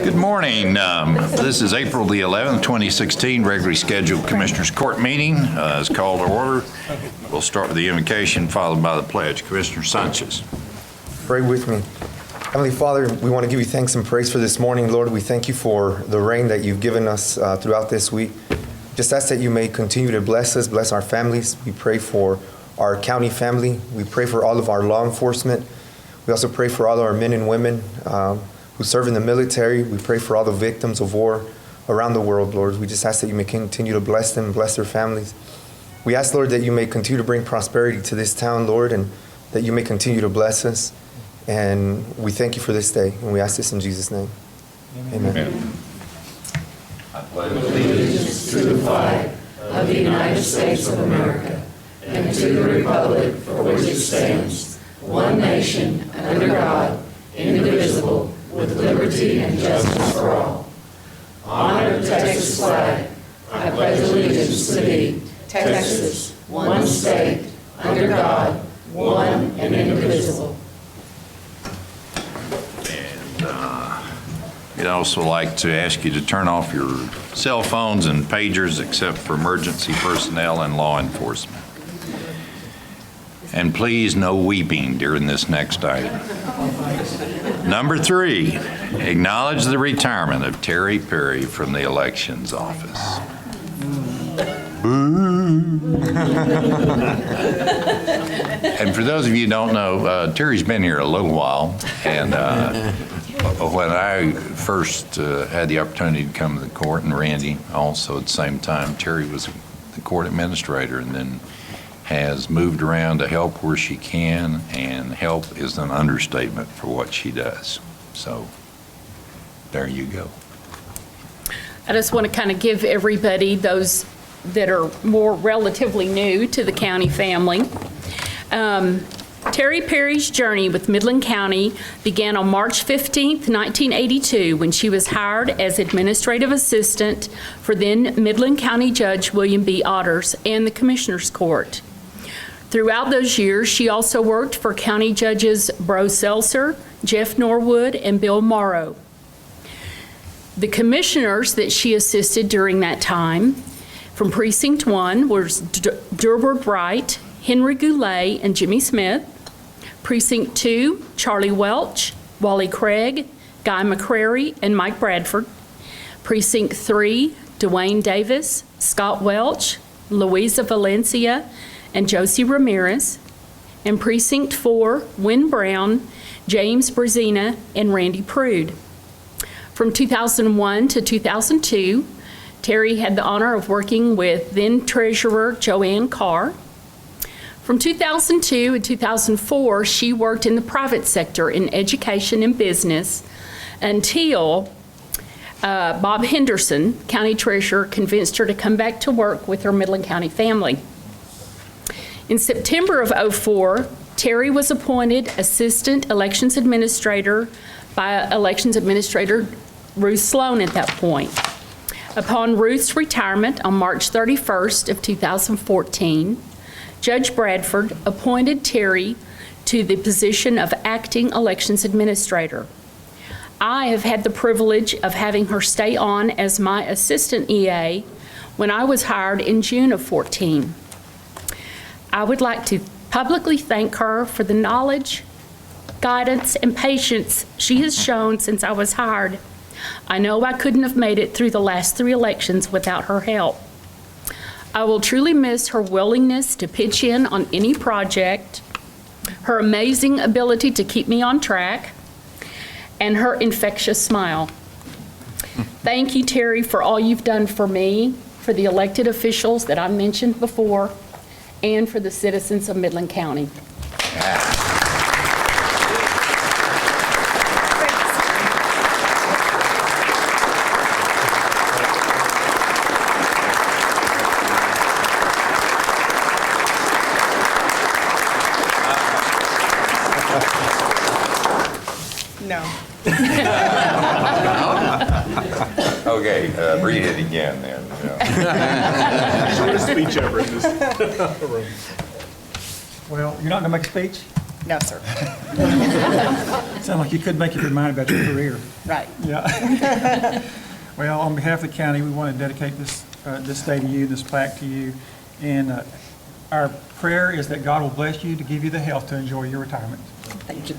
Good morning. This is April the 11th, 2016, regularly scheduled Commissioners Court meeting is called to order. We'll start with the invocation followed by the pledge. Commissioner Sanchez. Pray with me. Heavenly Father, we want to give you thanks and praise for this morning. Lord, we thank you for the rain that you've given us throughout this week. Just ask that you may continue to bless us, bless our families. We pray for our county family. We pray for all of our law enforcement. We also pray for all our men and women who serve in the military. We pray for all the victims of war around the world, Lord. We just ask that you may continue to bless them, bless their families. We ask, Lord, that you may continue to bring prosperity to this town, Lord, and that you may continue to bless us. And we thank you for this day, and we ask this in Jesus' name. Amen. Amen. I pledge allegiance to the flag of the United States of America and to the republic for which it stands, one nation, under God, indivisible, with liberty and justice for all. Honor the Texas flag. I pledge allegiance to thee, Texas, one state, under God, one and indivisible. We'd also like to ask you to turn off your cell phones and pagers except for emergency personnel and law enforcement. And please, no weeping during this next item. Number 3, acknowledge the retirement of Terry Perry from the Elections Office. And for those of you who don't know, Terry's been here a little while, and when I first had the opportunity to come to the court, and Randy also at the same time, Terry was the court administrator and then has moved around to help where she can, and help is an understatement for what she does. So there you go. I just want to kind of give everybody, those that are more relatively new to the county family. Terry Perry's journey with Midland County began on March 15th, 1982, when she was hired as administrative assistant for then Midland County Judge William B. Otters and the Commissioners Court. Throughout those years, she also worked for County Judges Bro Seltzer, Jeff Norwood, and Bill Morrow. The commissioners that she assisted during that time from Precinct 1 was Durward Wright, Henry Goulet, and Jimmy Smith. Precinct 2, Charlie Welch, Wally Craig, Guy McCrary, and Mike Bradford. Precinct 3, Dwayne Davis, Scott Welch, Louisa Valencia, and Josie Ramirez. And Precinct 4, Wynn Brown, James Brazina, and Randy Prude. From 2001 to 2002, Terry had the honor of working with then Treasurer Joanne Carr. From 2002 and 2004, she worked in the private sector in education and business until Bob Henderson, County Treasurer, convinced her to come back to work with her Midland County family. In September of 2004, Terry was appointed Assistant Elections Administrator by Elections Administrator Ruth Sloan at that point. Upon Ruth's retirement on March 31st of 2014, Judge Bradford appointed Terry to the position of Acting Elections Administrator. I have had the privilege of having her stay on as my Assistant EA when I was hired in June of 2014. I would like to publicly thank her for the knowledge, guidance, and patience she has shown since I was hired. I know I couldn't have made it through the last 3 elections without her help. I will truly miss her willingness to pitch in on any project, her amazing ability to keep me on track, and her infectious smile. Thank you, Terry, for all you've done for me, for the elected officials that I mentioned before, and for the citizens of Midland County. No. Okay, read it again then. Shortest speech ever in this room. Well, you're not going to make a speech? No, sir. Sound like you could make up your mind about your career. Right. Yeah. Well, on behalf of the county, we want to dedicate this day to you, this plaque to you. And our prayer is that God will bless you to give you the health to enjoy your retirement. Thank you.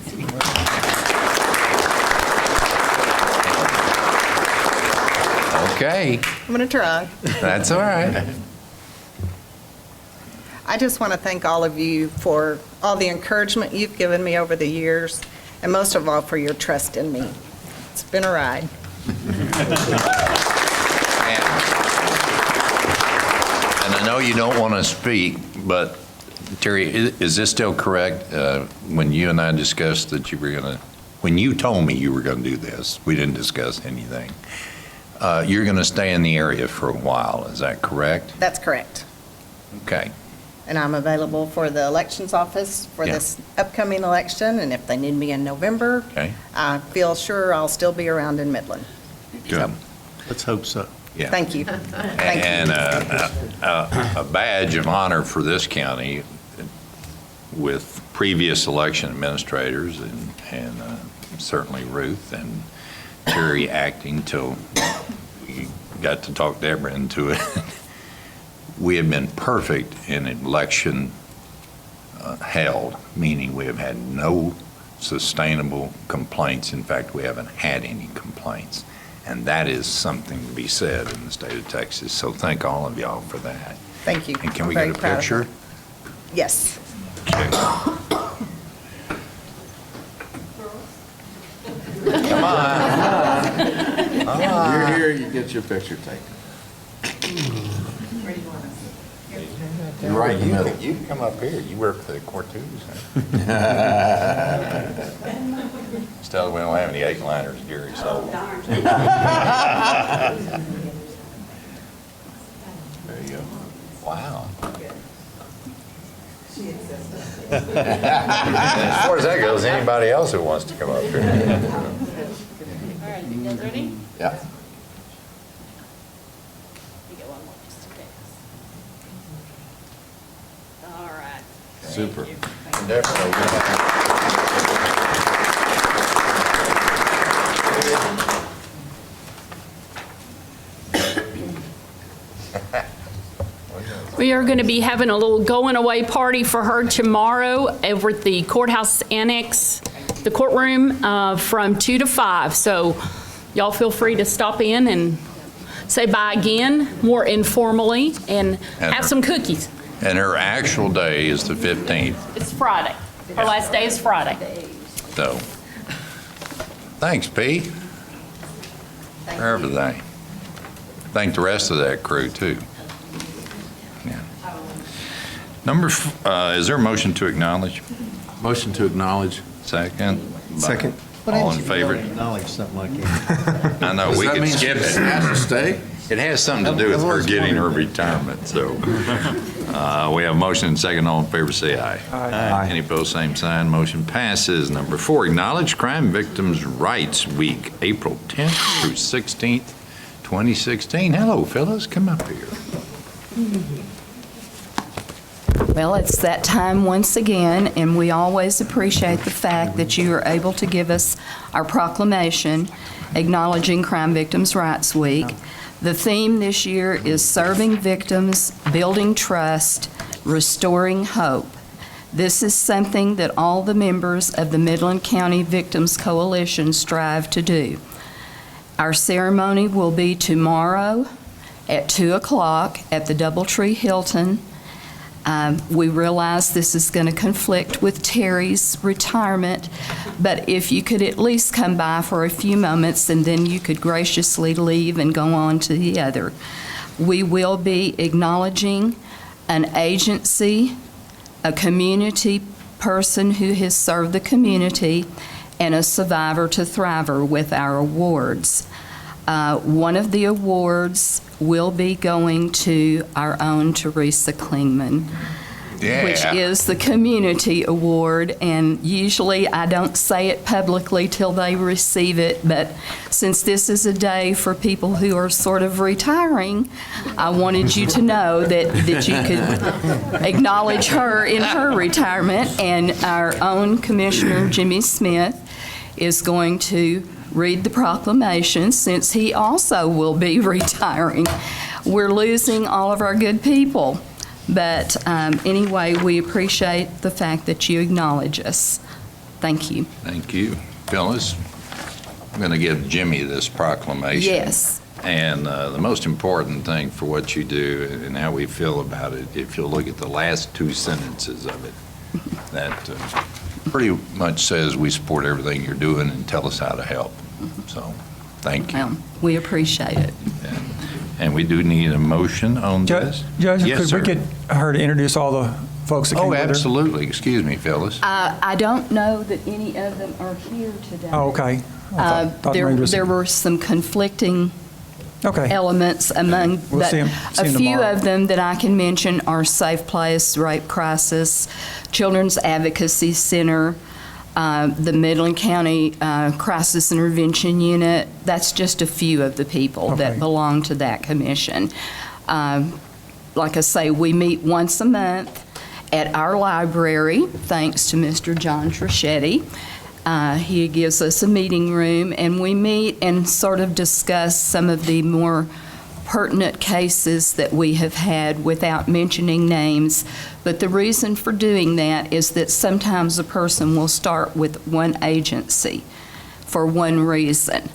Okay, I'm going to try. that's all right. I just want to thank all of you for all the encouragement you've given me over the years, and most of all, for your trust in me. It's been a ride. And I know you don't want to speak, but Terry, is this still correct? When you and I discussed that you were going to, when you told me you were going to do this, we didn't discuss anything. You're going to stay in the area for a while, is that correct? That's correct. Okay. And I'm available for the elections office for Yeah. this upcoming election, and if they need me in November, Okay. I feel sure I'll still be around in Midland. Good. Let's hope so. Yeah. Thank you. Thank you. And a badge of honor for this county with previous election administrators and certainly Ruth and Terry acting till we got to talk Deborah into it. We have been perfect in election held, meaning we have had no sustainable complaints. In fact, we haven't had any complaints. And that is something to be said in the state of Texas. So thank all of y'all for that. Thank you. And can I'm we very get a proud of picture? it. Yes. Come on. You're here, you get your picture taken. You're right in the middle. You can come up here. You work for the court too. Still, we don't have any eight-liners, Gary, so. There you go. Wow. As far as that goes, anybody else who wants to come up here. All right, you guys ready? Yeah. You get one more just in case. All right. Super. We are going to be having a little going-away party for her tomorrow over at the courthouse annex, the courtroom, from 2 to 5. So y'all feel free to stop in and say bye again, more informally, and have some cookies. And her actual day is the 15th, It's Friday. Her last day is Friday. so. Thanks, P, for everything. Thank the rest of that crew, too. Yeah. Is there a motion to acknowledge? Motion to acknowledge. Second? Second. All in favor? Acknowledge something like that. I know, Does we that could mean skip she it. has to stay? It has something to do with her getting her retirement, so. We have a motion and second. All in favor, say aye. Aye. Any opposed, same sign. Motion passes. Number 4, acknowledge Crime Victims' Rights Week, April 10th through 16th, 2016. Hello, fellas, come up here. Well, it's that time once again, and we always appreciate the fact that you are able to give us our proclamation acknowledging Crime Victims' Rights Week. The theme this year is Serving Victims, Building Trust, Restoring Hope. This is something that all the members of the Midland County Victims Coalition strive to do. Our ceremony will be tomorrow at 2 o'clock at the Doubletree Hilton. We realize this is going to conflict with Terry's retirement, but if you could at least come by for a few moments and then you could graciously leave and go on to the other. We will be acknowledging an agency, a community person who has served the community, and a survivor to thriver with our awards. One of the awards will be going to our own Teresa Klingman. Yeah. which is the Community Award. And usually I don't say it publicly till they receive it, but since this is a day for people who are sort of retiring, I wanted you to know that you could acknowledge her in her retirement. And our own Commissioner Jimmy Smith is going to read the proclamation since he also will be retiring. We're losing all of our good people. But anyway, we appreciate the fact that you acknowledge us. Thank you. Thank you. Phyllis, I'm going to give Jimmy this proclamation. Yes. And the most important thing for what you do and how we feel about it, if you'll look at the last two sentences of it, that pretty much says we support everything you're doing and tell us how to help. So, thank you. We appreciate it. And we do need a motion on this. Judge, Yes, could sir. we get her to introduce all the folks that came Oh, with her? absolutely. Excuse me, Phyllis. I don't know that any of them are here today. Oh, okay. I thought maybe it was- There were some conflicting Okay. elements among, We'll but see 'em a few tomorrow. of them that I can mention are Safe Place, Rape Crisis, Children's Advocacy Center, the Midland County Crisis Intervention Unit. That's just a few of the people that Okay. belong to that commission. Like I say, we meet once a month at our library, thanks to Mr. John Trischetti. He gives us a meeting room, and we meet and sort of discuss some of the more pertinent cases that we have had without mentioning names. But the reason for doing that is that sometimes a person will start with one agency for one reason,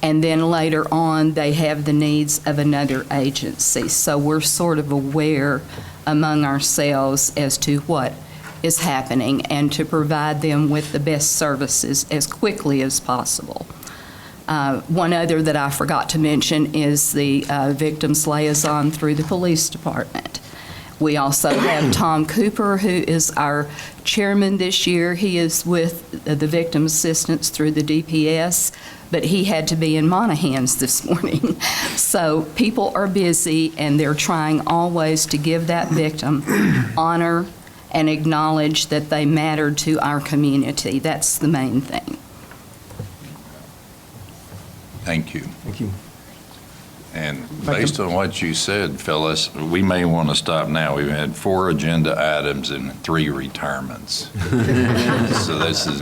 and then later on they have the needs of another agency. So we're sort of aware among ourselves as to what is happening and to provide them with the best services as quickly as possible. One other that I forgot to mention is the victims liaison through the police department. We also have Tom Cooper, who is our chairman this year. He is with the victim assistance through the DPS, but he had to be in Monahans this morning. So people are busy, and they're trying always to give that victim honor and acknowledge that they matter to our community. That's the main thing. Thank you. Thank you. And based on what you said, Phyllis, we may want to stop now. We've had 4 agenda items and 3 retirements. So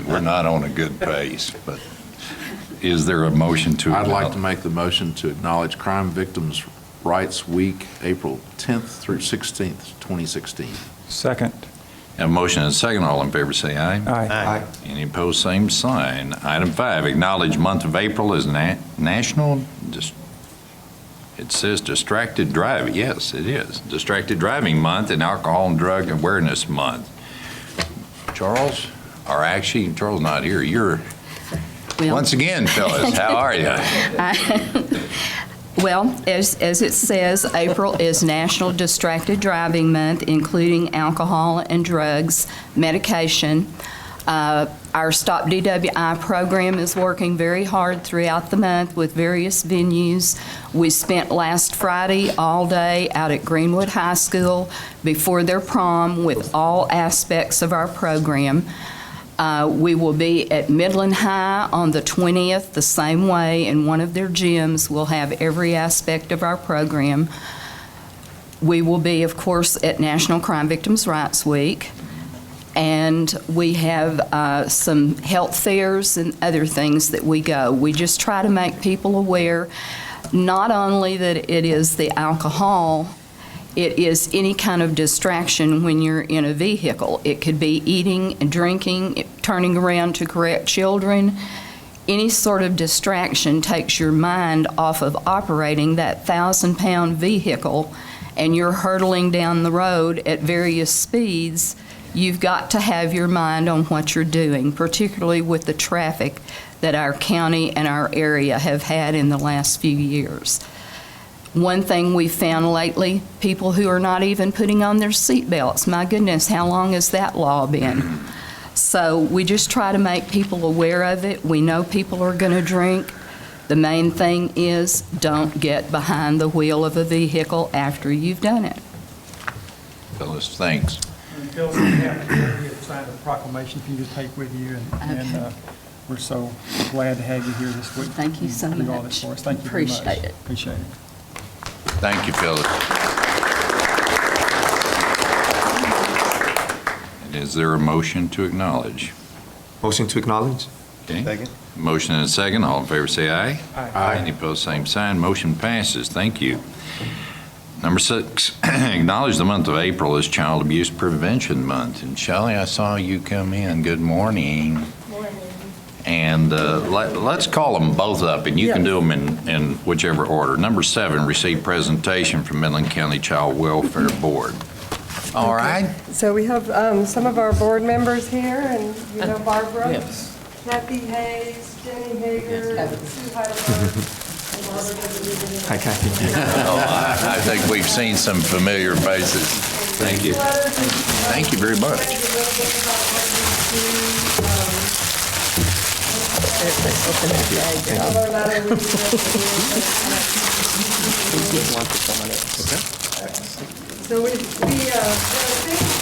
we're not on a good pace, but is there a motion to? I'd like to make the motion to acknowledge Crime Victims' Rights Week, April 10th through 16th, 2016. Second. A motion and a second. All in favor, say aye. Aye. Any opposed, same sign. Item 5, acknowledge month of April as National, it says Distracted Driving. Yes, it is. Distracted Driving Month and Alcohol and Drug Awareness Month. Charles, or actually, Charles not here. You're, Well- once again, Phyllis, how are you? Well, as it says, April is National Distracted Driving Month, including alcohol and drugs, medication. Our Stop DWI program is working very hard throughout the month with various venues. We spent last Friday all day out at Greenwood High School before their prom with all aspects of our program. We will be at Midland High on the 20th, the same way, in one of their gyms. We'll have every aspect of our program. We will be, of course, at National Crime Victims' Rights Week. And we have some health fairs and other things that we go. We just try to make people aware, not only that it is the alcohol, it is any kind of distraction when you're in a vehicle. It could be eating and drinking, turning around to correct children. Any sort of distraction takes your mind off of operating that 1,000-pound vehicle, and you're hurtling down the road at various speeds. You've got to have your mind on what you're doing, particularly with the traffic that our county and our area have had in the last few years. One thing we've found lately, people who are not even putting on their seatbelts. My goodness, how long has that law been? So we just try to make people aware of it. We know people are going to drink. The main thing is don't get behind the wheel of a vehicle after you've done it. Phyllis, thanks. Phyllis, on behalf of the county, we have signed a proclamation for you to take with you, and we're so glad to have you here this week. Thank you so Do all this much. for us. Thank you very much. Appreciate it. Appreciate it. Thank you, Phyllis. And is there a motion to acknowledge? Motion to acknowledge? Okay. Second. Motion and a second. All in favor, say aye. Aye. Any opposed, same sign. Motion passes. Thank you. Number 6, acknowledge the month of April as Child Abuse Prevention Month. And Shelley, I saw you come in. Good morning. Morning. And let's call them both up, and you can do them in whichever order. Number 7, receive presentation from Midland County Child Welfare Board. All right. So we have some of our board members here, and you know Barbara, Kathy Hayes, Jenny Hager, Sue Heidelberg, and Barbara doesn't need any. Hi, Kathy. I think we've seen some familiar faces. Thank you. Thank you very much. So we think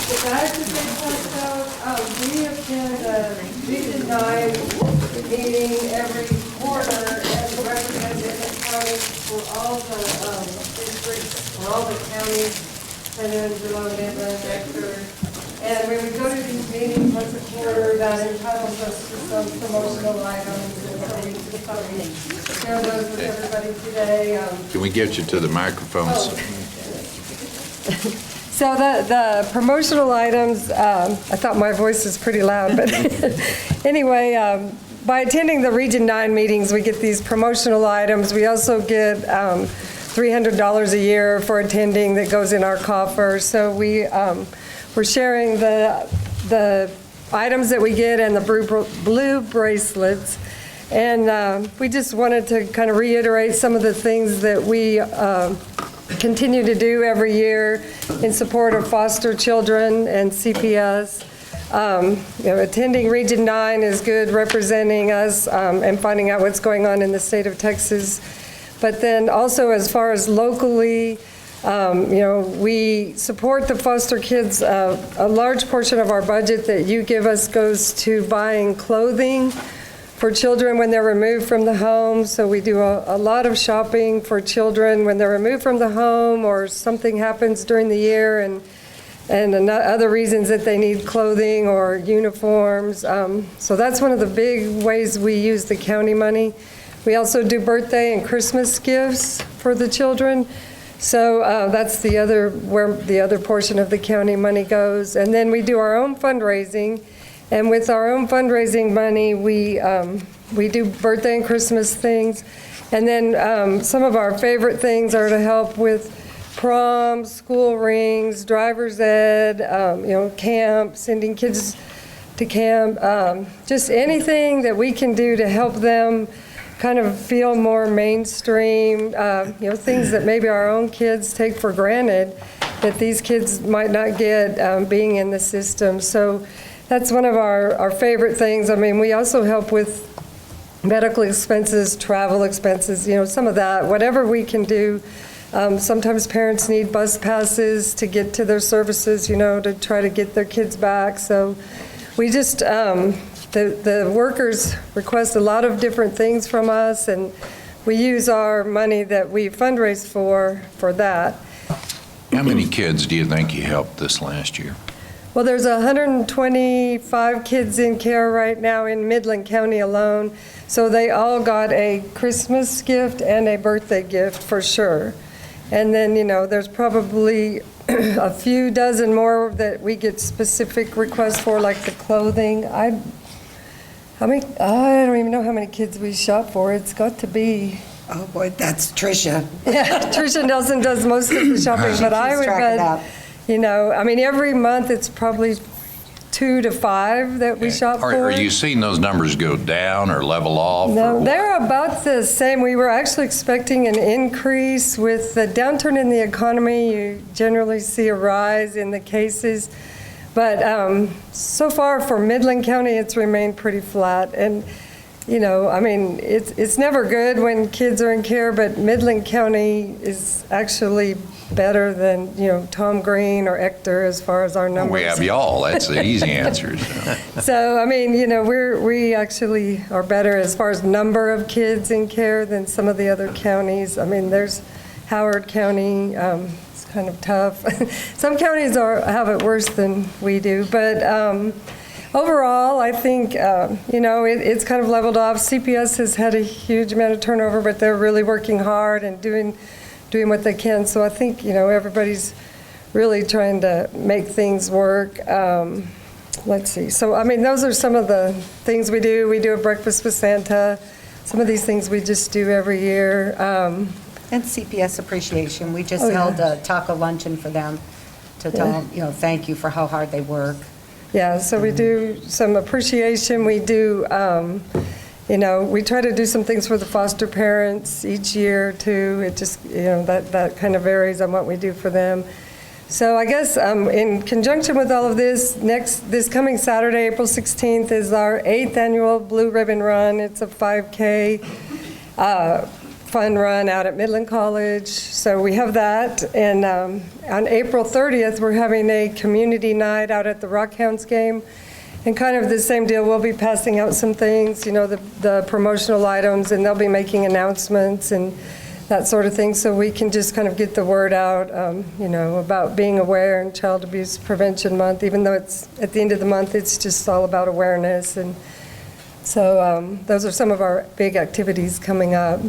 the guys that they talked about, we attend a Region 9 meeting every quarter and represent different counties for all the districts, for all the counties, San Angelo, Midland, Exeter. And when we go to these meetings once a quarter, that entitles us to some promotional items, and so we just thought we'd share those with everybody today. Can we get you to the microphones? So the promotional items, I thought my voice was pretty loud, but anyway, by attending the Region 9 meetings, we get these promotional items. We also get $300 a year for attending that goes in our coffer. So we're sharing the items that we get and the blue bracelets. And we just wanted to kind of reiterate some of the things that we continue to do every year in support of foster children and CPS. Attending Region 9 is good, representing us and finding out what's going on in the state of Texas. But then also as far as locally, we support the foster kids. A large portion of our budget that you give us goes to buying clothing for children when they're removed from the home. So we do a lot of shopping for children when they're removed from the home or something happens during the year and other reasons that they need clothing or uniforms. So that's one of the big ways we use the county money. We also do birthday and Christmas gifts for the children. So that's where the other portion of the county money goes. And then we do our own fundraising. And with our own fundraising money, we do birthday and Christmas things. And then some of our favorite things are to help with prom, school rings, driver's ed, camp, sending kids to camp, just anything that we can do to help them kind of feel more mainstream, things that maybe our own kids take for granted that these kids might not get being in the system. So that's one of our favorite things. I mean, we also help with medical expenses, travel expenses, some of that, whatever we can do. Sometimes parents need bus passes to get to their services, to try to get their kids back. So we just, the workers request a lot of different things from us, and we use our money that we fundraise for that. How many kids do you think you helped this last year? Well, there's 125 kids in care right now in Midland County alone, so they all got a Christmas gift and a birthday gift for sure. And then, there's probably a few dozen more that we get specific requests for, like the clothing. I don't even know how many kids we shop for. It's got to be. Oh, boy, that's Tricia. Yeah, Tricia Nelson does most of the shopping, but I would bet, every month it's probably 2 to 5 that we shop for. Are you seeing those numbers go down or level off? No, they're about the same. We were actually expecting an increase. With the downturn in the economy, you generally see a rise in the cases. But so far for Midland County, it's remained pretty flat. And you know, I mean, it's never good when kids are in care, but Midland County is actually better than, you know, Tom Green or Ector as far as our numbers. We have y'all. That's the easy answer. So, I mean, you know, we actually are better as far as number of kids in care than some of the other counties. I mean, there's Howard County, it's kind of tough. Some counties have it worse than we do, but overall, I think, you know, it's kind of leveled off. CPS has had a huge amount of turnover, but they're really working hard and doing what they can. So I think, you know, everybody's really trying to make things work. Let's see. So, I mean, those are some of the things we do. We do a breakfast with Santa. Some of these things we just do every year. And CPS appreciation. We just Oh, yeah. held a taco luncheon for them to tell them, you know, thank you for how hard they work. Yeah, so we do some appreciation. We do, you know, we try to do some things for the foster parents each year too. It just, you know, that kind of varies on what we do for them. So I guess in conjunction with all of this, this coming Saturday, April 16th, is our 8th annual Blue Ribbon Run. It's a 5K fun run out at Midland College. So we have that. And on April 30th, we're having a community night out at the Rockhounds game. And kind of the same deal, we'll be passing out some things, you know, the promotional items, and they'll be making announcements and that sort of thing, so we can just kind of get the word out, you know, about being aware in Child Abuse Prevention Month, even though it's at the end of the month, it's just all about awareness. And so those are some of our big activities coming up.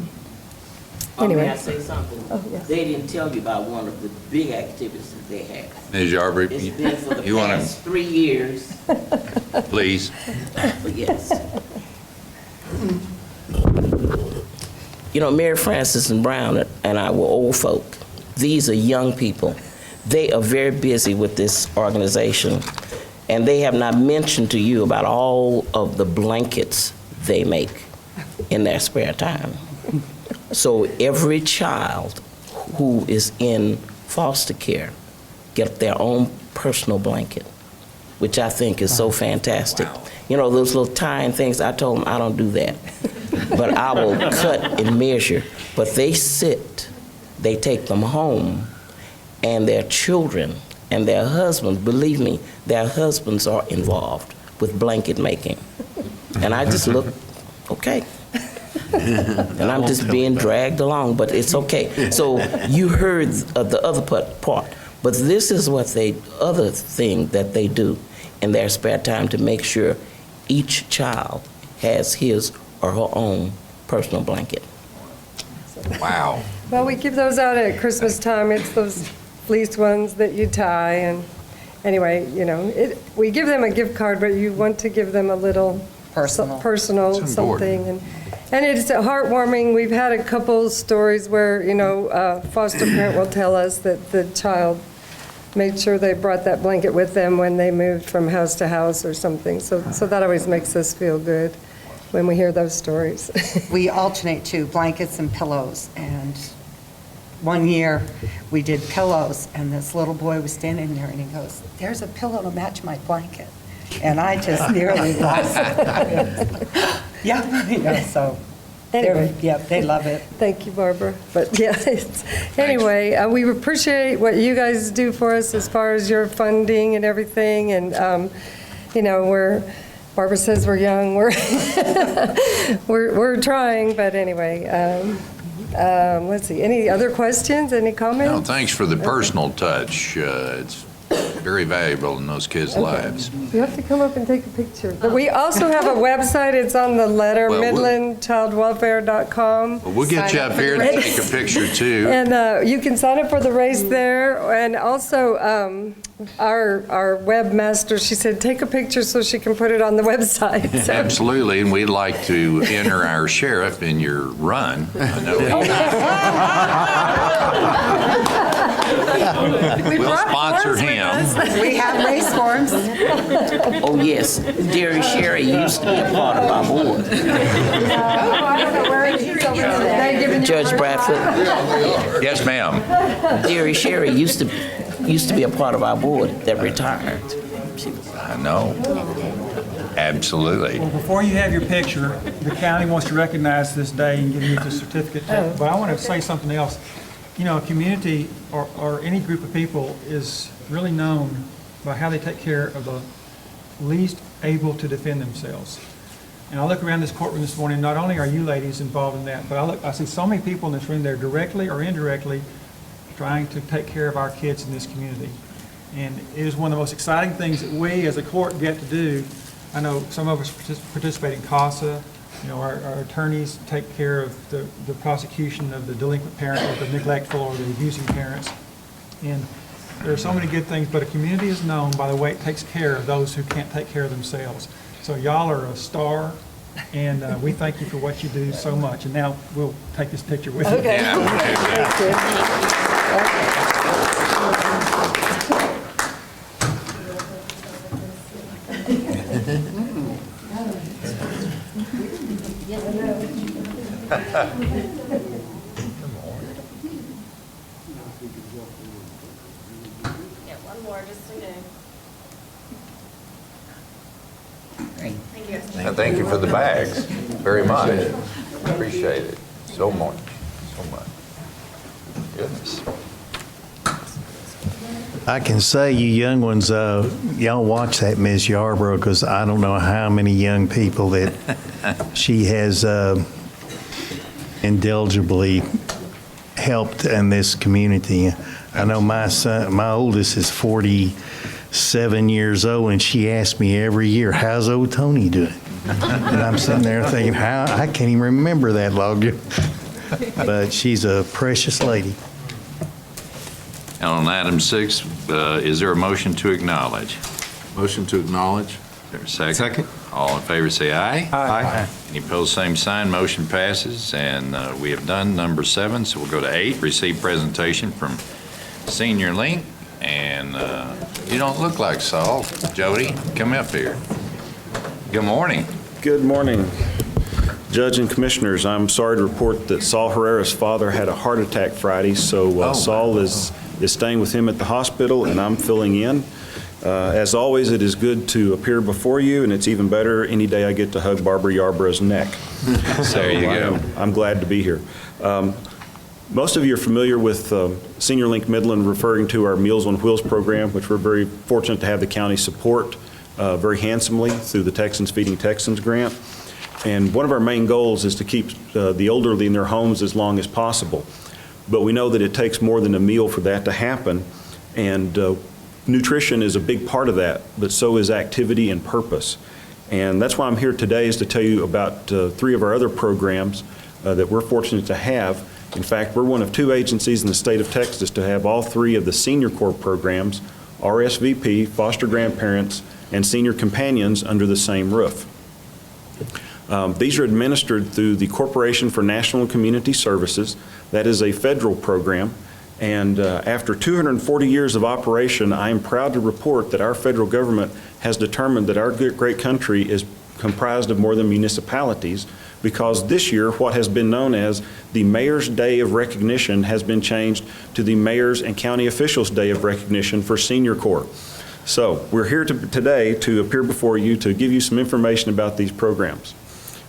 Anyway. May I say something? Oh, yes. They didn't tell you about one of the big activities that they had. Ms. Yarber, It's been for the you want past 3 years, to, please? but yes. You know, Mary Frances and Brown and I were old folk. These are young people. They are very busy with this organization, and they have not mentioned to you about all of the blankets they make in their spare time. So every child who is in foster care get their own personal blanket, which I think is so fantastic. Wow. You know, those little tying things, I told them I don't do that. But I will cut and measure. But they sit, they take them home, and their children and their husbands, believe me, their husbands are involved with blanket making. And I just look, okay. And I'm just being dragged along, but it's okay. So you heard the other part, but this is what other thing that they do in their spare time to make sure each child has his or her own personal blanket. Wow. Well, we give those out at Christmas time. It's those fleece ones that you tie. And anyway, you know, we give them a gift card, but you want to give them a little personal It's something. And it's heartwarming. We've had a couple stories where, you know, a foster parent will tell us that the child made sure they brought that blanket with them when they moved from house to house or something. So that always makes us feel good when we hear those stories. We alternate too, blankets and pillows. And one year we did pillows, and this little boy was standing there and he goes, "There's a pillow to match my blanket." And I just nearly lost it. Yeah, you know, so, Anyway. yeah, they love it. Thank you, Barbara. But yeah, anyway, we appreciate what you guys do for us as far as your funding and everything. And, you know, Barbara says we're young, we're trying, but anyway. Let's see, any other questions, any comments? No, thanks for the personal touch. It's very valuable in those kids' lives. You have to come up and take a picture. But we also have a website, it's on the letter, Well, midlandchildwelfare.com. Well, we'll get you up here to take a picture too. And you can sign up for the race there. And also, our webmaster, she said, take a picture so she can put it on the website. So- Absolutely, and we'd like to enter our sheriff in your run. I know we'll sponsor him. We have race forms. Oh, yes, Jerry Sherry used to be a part of our board. I don't know where he's over there. Judge Bradford, Yes, ma'am. Jerry Sherry used to be a part of our board that retired. I know. Absolutely. Well, before you have your picture, the county wants to recognize this day and give you the certificate. But I want to say something else. You know, a community or any group of people is really known by how they take care of the least able to defend themselves. And I look around this courtroom this morning, not only are you ladies involved in that, but I see so many people in this room that are directly or indirectly trying to take care of our kids in this community. And it is one of the most exciting things that we as a court get to do. I know some of us participate in CASA. You know, our attorneys take care of the prosecution of the delinquent parent or the neglectful or the abusing parents. And there are so many good things, but a community is known by the way it takes care of those who can't take care of themselves. So y'all are a star, and we thank you for what you do so much. And now we'll take this picture with you. Okay. Yeah, one more, just to know. Thank you. Thank you for the bags, very much. Appreciate it so much, so much. Goodness. I can say, you young ones, y'all watch that Ms. Yarborough, because I don't know how many young people that she has indelibly helped in this community. I know my son, my oldest is 47 years old, and she asks me every year, how's old Tony doing? And I'm sitting there thinking, how I can't even remember that long ago. But she's a precious lady. And on item 6, is there a motion to acknowledge? Motion to acknowledge. Is there a second? Second. All in favor say aye. Aye. Any opposed, same sign. Motion passes. And we have done number 7, so we'll go to 8, receive presentation from Senior Link. And you don't look like Saul. Jody, come up here. Good morning. Good morning, Judge and Commissioners. I'm sorry to report that Saul Herrera's father had a heart attack Friday, so Saul is staying with him at the hospital, and I'm filling in. As always, it is good to appear before you, and it's even better any day I get to hug Barbara Yarborough's neck. So There you go. I'm glad to be here. Most of you are familiar with Senior Link Midland referring to our Meals on Wheels program, which we're very fortunate to have the county support very handsomely through the Texans Feeding Texans grant. And one of our main goals is to keep the elderly in their homes as long as possible. But we know that it takes more than a meal for that to happen. And nutrition is a big part of that, but so is activity and purpose. And that's why I'm here today, is to tell you about 3 of our other programs that we're fortunate to have. In fact, we're one of 2 agencies in the state of Texas to have all 3 of the Senior Corps programs, RSVP, foster grandparents, and senior companions under the same roof. These are administered through the Corporation for National and Community Services. That is a federal program. And after 240 years of operation, I am proud to report that our federal government has determined that our great country is comprised of more than municipalities, because this year what has been known as the Mayor's Day of Recognition has been changed to the Mayor's and County Officials Day of Recognition for Senior Corps. So we're here today to appear before you to give you some information about these programs.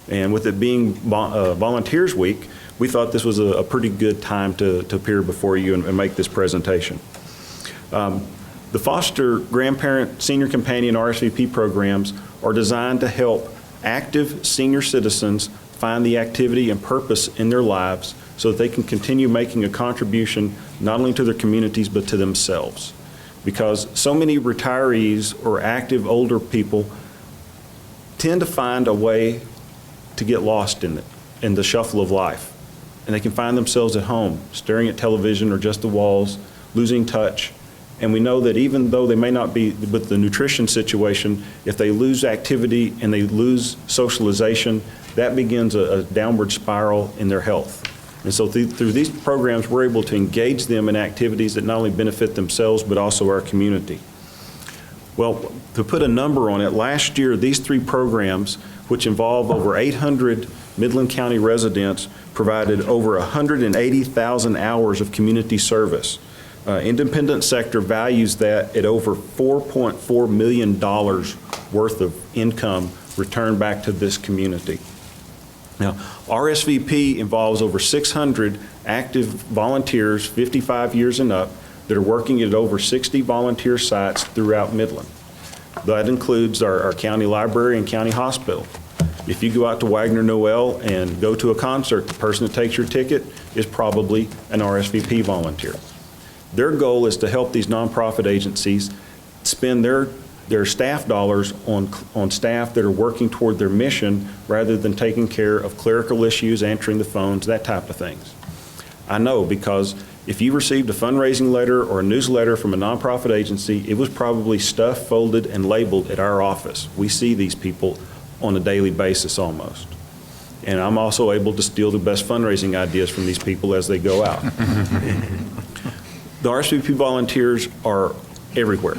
And with it being Volunteers Week, we thought this was a pretty good time to appear before you and make this presentation. The foster grandparent, senior companion, RSVP programs are designed to help active senior citizens find the activity and purpose in their lives so that they can continue making a contribution not only to their communities but to themselves. Because so many retirees or active older people tend to find a way to get lost in the shuffle of life. And they can find themselves at home, staring at television or just the walls, losing touch. And we know that even though they may not be with the nutrition situation, if they lose activity and they lose socialization, that begins a downward spiral in their health. And so through these programs, we're able to engage them in activities that not only benefit themselves, but also our community. Well, to put a number on it, last year, these 3 programs, which involve over 800 Midland County residents, provided over 180,000 hours of community service. Independent sector values that at over $4.4 million worth of income returned back to this community. Now, RSVP involves over 600 active volunteers, 55 years and up, that are working at over 60 volunteer sites throughout Midland. That includes our county library and county hospital. If you go out to Wagner Noel and go to a concert, the person that takes your ticket is probably an RSVP volunteer. Their goal is to help these nonprofit agencies spend their staff dollars on staff that are working toward their mission rather than taking care of clerical issues, answering the phones, that type of things. I know because if you received a fundraising letter or a newsletter from a nonprofit agency, it was probably stuffed, folded, and labeled at our office. We see these people on a daily basis almost. And I'm also able to steal the best fundraising ideas from these people as they go out. The RSVP volunteers are everywhere.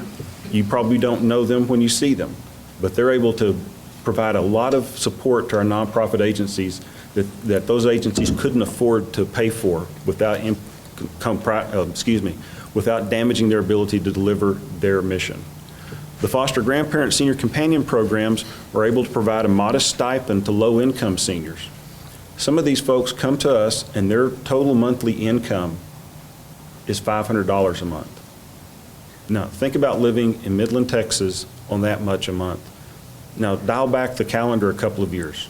You probably don't know them when you see them, but they're able to provide a lot of support to our nonprofit agencies that those agencies couldn't afford to pay for without damaging their ability to deliver their mission. The foster grandparent senior companion programs are able to provide a modest stipend to low-income seniors. Some of these folks come to us and their total monthly income is $500 a month. Now, think about living in Midland, Texas on that much a month. Now, dial back the calendar a couple of years.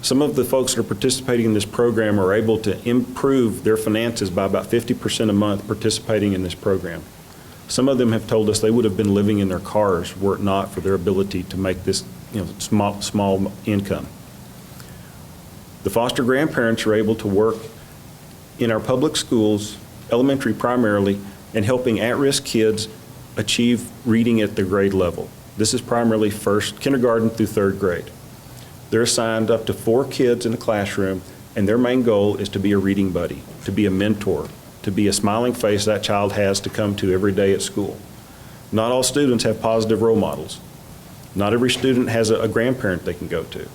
Some of the folks that are participating in this program are able to improve their finances by about 50% a month participating in this program. Some of them have told us they would have been living in their cars were it not for their ability to make this small income. The foster grandparents are able to work in our public schools, elementary primarily, and helping at-risk kids achieve reading at their grade level. This is primarily kindergarten through third grade. They're assigned up to 4 kids in a classroom, and their main goal is to be a reading buddy, to be a mentor, to be a smiling face that child has to come to every day at school. Not all students have positive role models. Not every student has a grandparent they can go to.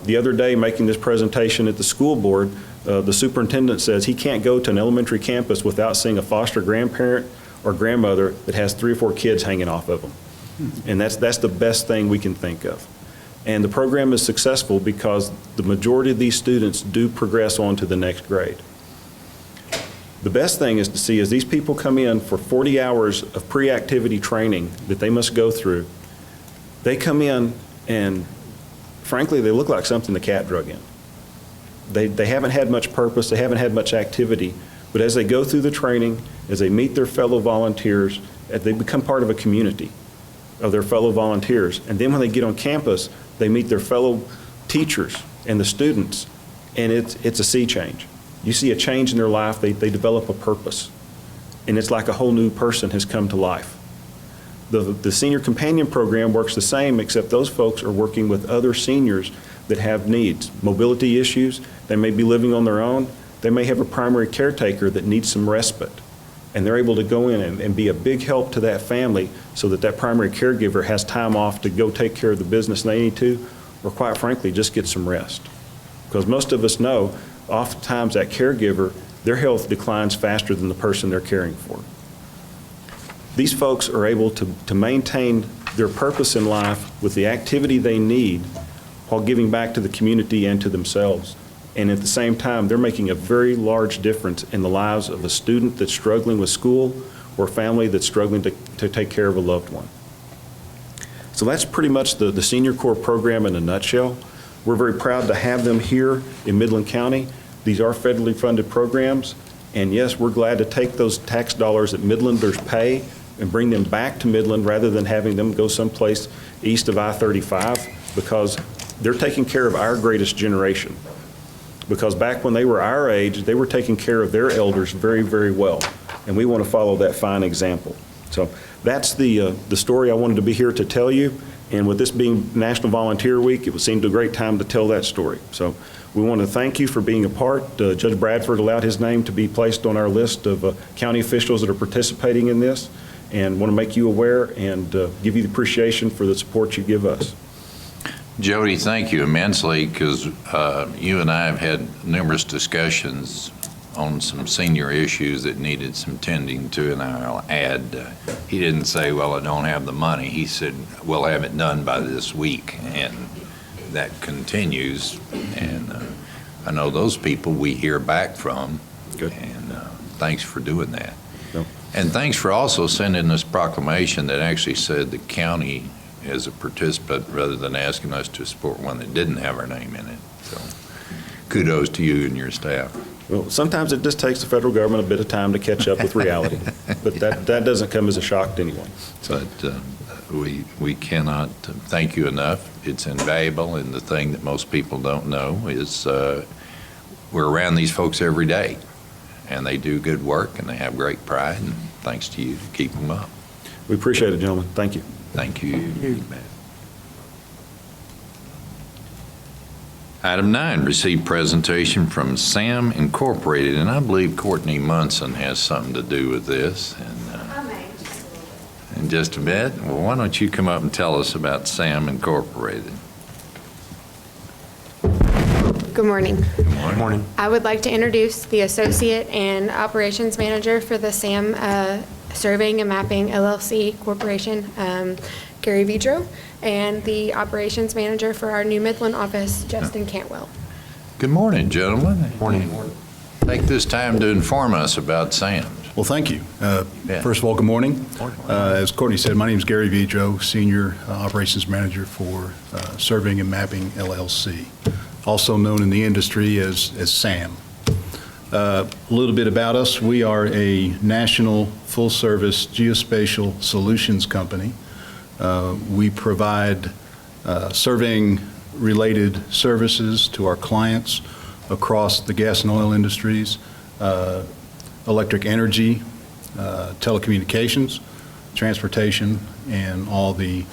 The other day, making this presentation at the school board, the superintendent says he can't go to an elementary campus without seeing a foster grandparent or grandmother that has 3 or 4 kids hanging off of them. And that's the best thing we can think of. And the program is successful because the majority of these students do progress on to the next grade. The best thing is to see as these people come in for 40 hours of pre-activity training that they must go through, they come in and frankly, they look like something the cat drug in. They haven't had much purpose, they haven't had much activity, but as they go through the training, as they meet their fellow volunteers, they become part of a community of their fellow volunteers. And then when they get on campus, they meet their fellow teachers and the students, and it's a sea change. You see a change in their life, they develop a purpose, and it's like a whole new person has come to life. The senior companion program works the same, except those folks are working with other seniors that have needs, mobility issues. They may be living on their own. They may have a primary caretaker that needs some respite, and they're able to go in and be a big help to that family so that that primary caregiver has time off to go take care of the business they need to, or quite frankly, just get some rest. Because most of us know, oftentimes that caregiver, their health declines faster than the person they're caring for. These folks are able to maintain their purpose in life with the activity they need while giving back to the community and to themselves. And at the same time, they're making a very large difference in the lives of a student that's struggling with school or a family that's struggling to take care of a loved one. So that's pretty much the Senior Corps program in a nutshell. We're very proud to have them here in Midland County. These are federally funded programs. And yes, we're glad to take those tax dollars that Midlanders pay and bring them back to Midland rather than having them go someplace east of I-35, because they're taking care of our greatest generation. Because back when they were our age, they were taking care of their elders very, very well. And we want to follow that fine example. So that's the story I wanted to be here to tell you. And with this being National Volunteer Week, it seemed a great time to tell that story. So we want to thank you for being a part. Judge Bradford allowed his name to be placed on our list of county officials that are participating in this, and want to make you aware and give you the appreciation for the support you give us. Jody, thank you immensely, because you and I have had numerous discussions on some senior issues that needed some tending to, and I'll add, he didn't say, well, I don't have the money. He said, we'll have it done by this week, and that continues. And I know those people we hear back from. Good. And thanks for doing that. No. And thanks for also sending this proclamation that actually said the county as a participant rather than asking us to support one that didn't have our name in it. So kudos to you and your staff. Well, sometimes it just takes the federal government a bit of time to catch up with reality, but that doesn't come as a shock to anyone. But we cannot thank you enough. It's invaluable, and the thing that most people don't know is we're around these folks every day, and they do good work, and they have great pride, and thanks to you to keep them up. We appreciate it, gentlemen. Thank you. Thank you. Item 9, receive presentation from SAM Incorporated, and I believe Courtney Munson has something to do with this. In just a bit. Well, why don't you come up and tell us about SAM Incorporated? Good morning. Good morning. I would like to introduce the Associate and Operations Manager for the SAM Surveying and Mapping LLC Corporation, Gary Vidro, and the Operations Manager for our new Midland office, Justin Cantwell. Good morning, gentlemen. Morning. Take this time to inform us about SAM. Well, thank you. First of all, good morning. As Courtney said, my name is Gary Vidro, Senior Operations Manager for Surveying and Mapping LLC, also known in the industry as SAM. A little bit about us. We are a national full-service geospatial solutions company. We provide surveying-related services to our clients across the gas and oil industries, electric energy, telecommunications, transportation, and all the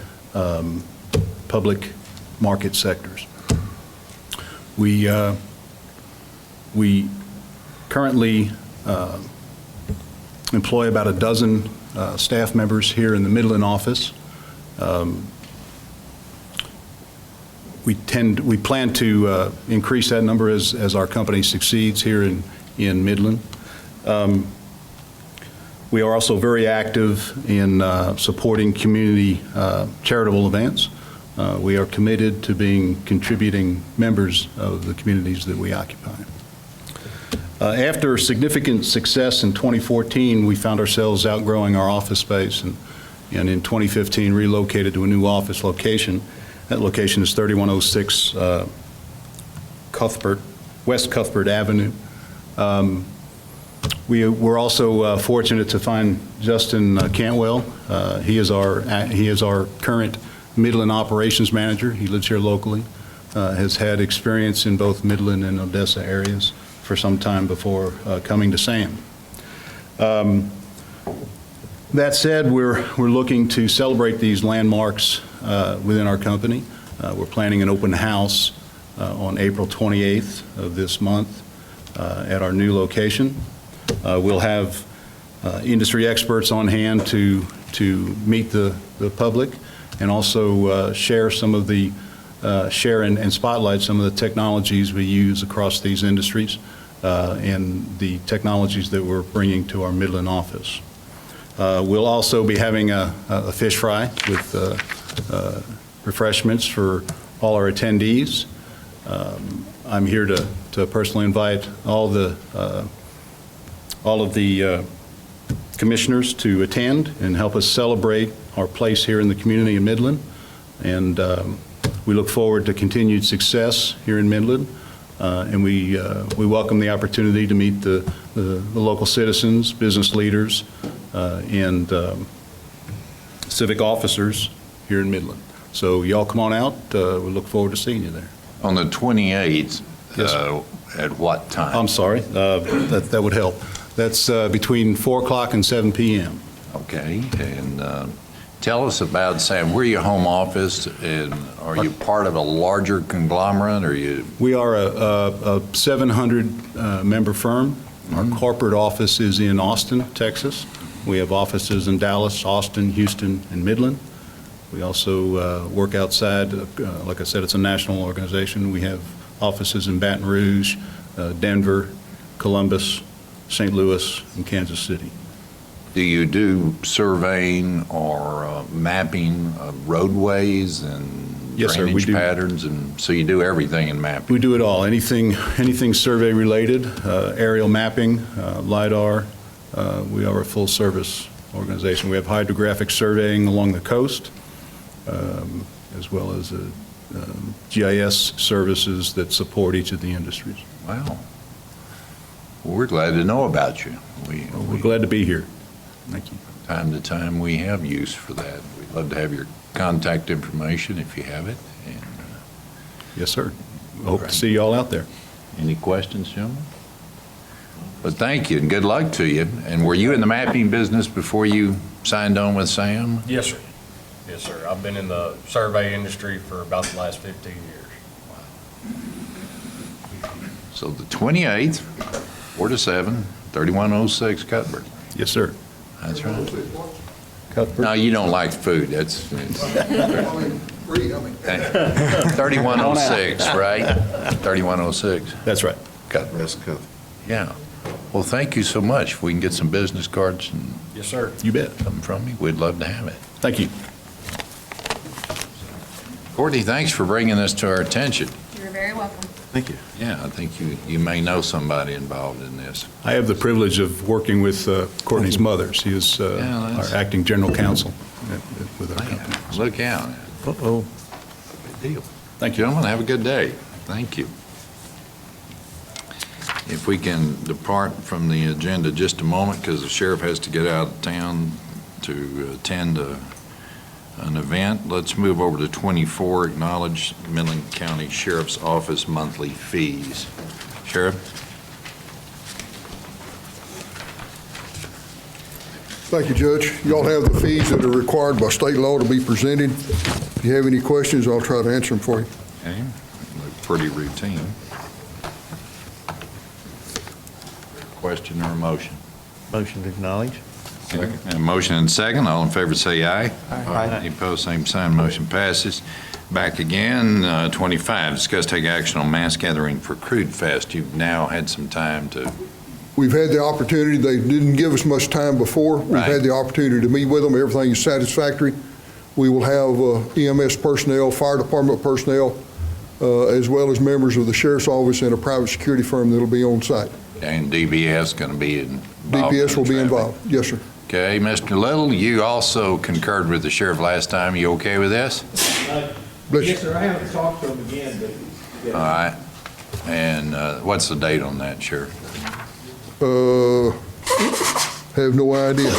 public market sectors. We currently employ about a dozen staff members here in the Midland office. We plan to increase that number as our company succeeds here in Midland. We are also very active in supporting community charitable events. We are committed to being contributing members of the communities that we occupy. After significant success in 2014, we found ourselves outgrowing our office space, and in 2015 relocated to a new office location. That location is 3106 West Cuthbert Avenue. We were also fortunate to find Justin Cantwell. He is our current Midland Operations Manager. He lives here locally, has had experience in both Midland and Odessa areas for some time before coming to SAM. That said, we're looking to celebrate these landmarks within our company. We're planning an open house on April 28th of this month at our new location. We'll have industry experts on hand to meet the public and also share some of the and spotlight some of the technologies we use across these industries and the technologies that we're bringing to our Midland office. We'll also be having a fish fry with refreshments for all our attendees. I'm here to personally invite all of the commissioners to attend and help us celebrate our place here in the community of Midland. And we look forward to continued success here in Midland. And we welcome the opportunity to meet the local citizens, business leaders, and civic officers here in Midland. So y'all come on out. We look forward to seeing you there. On the 28th, Yes, at what time? I'm sorry, that would help. That's between 4 o'clock and 7 p.m. Okay, and tell us about SAM. We're your home office, and are you part of a larger conglomerate, or you? We are a 700-member firm. Our corporate office is in Austin, Texas. We have offices in Dallas, Austin, Houston, and Midland. We also work outside. Like I said, it's a national organization. We have offices in Baton Rouge, Denver, Columbus, St. Louis, and Kansas City. Do you do surveying or mapping of roadways and Yes, sir, we drainage do. patterns? And so you do everything in mapping? We do it all, anything survey related, aerial mapping, LiDAR. We are a full service organization. We have hydrographic surveying along the coast, as well as GIS services that support each of the industries. Wow. Well, we're glad to know about you. We're glad to be here. Thank you. Time to time, we have use for that. We'd love to have your contact information if you have it. And, Yes, sir. Hope to see you all out there. any questions, gentlemen? But thank you and good luck to you. And were you in the mapping business before you signed on with Sam? Yes, sir. Yes, sir. I've been in the survey industry for about the last 15 years. So the 28th, 4 to 7, 3106 Cuthbert. Yes, sir. That's right. No, you don't like food. That's 3106, right? 3106. That's right. Cuthbert. Yeah. Well, thank you so much. If we can get some business cards and Yes, sir. You bet. something from you, we'd love to have it. Thank you. Courtney, thanks for bringing this to our attention. You're very welcome. Thank you. Yeah, I think you may know somebody involved in this. I have the privilege of working with Courtney's mother. She is Yeah, that's- our acting general counsel with our company. Look out. Uh-oh. Big deal. Thank you. Gentlemen, have a good day. Thank you. If we can depart from the agenda just a moment, because the sheriff has to get out of town to attend an event. Let's move over to 24, acknowledge Midland County Sheriff's Office monthly fees. Sheriff? Thank you, Judge. Y'all have the fees that are required by state law to be presented. If you have any questions, I'll try to answer them for you. Okay, look pretty routine. Question or a motion? Motion to acknowledge. And a motion and second, all in favor say aye. Aye. Any opposed, same sign, motion passes. Back again, 25, discuss take action on mass gathering for Crude Fest. You've now had some time to, We've had the opportunity, they didn't give us much time before. We've Right. had the opportunity to meet with them, everything is satisfactory. We will have EMS personnel, fire department personnel, as well as members of the sheriff's office and a private security firm that'll be on site. and DBS going to be involved? DPS will be in the traffic? involved, yes, sir. Okay, Mr. Little, you also concurred with the sheriff last time. You okay with this? Bless you. Yes, sir, I haven't talked to him again, but. All right. And what's the date on that, Sheriff? Have no idea.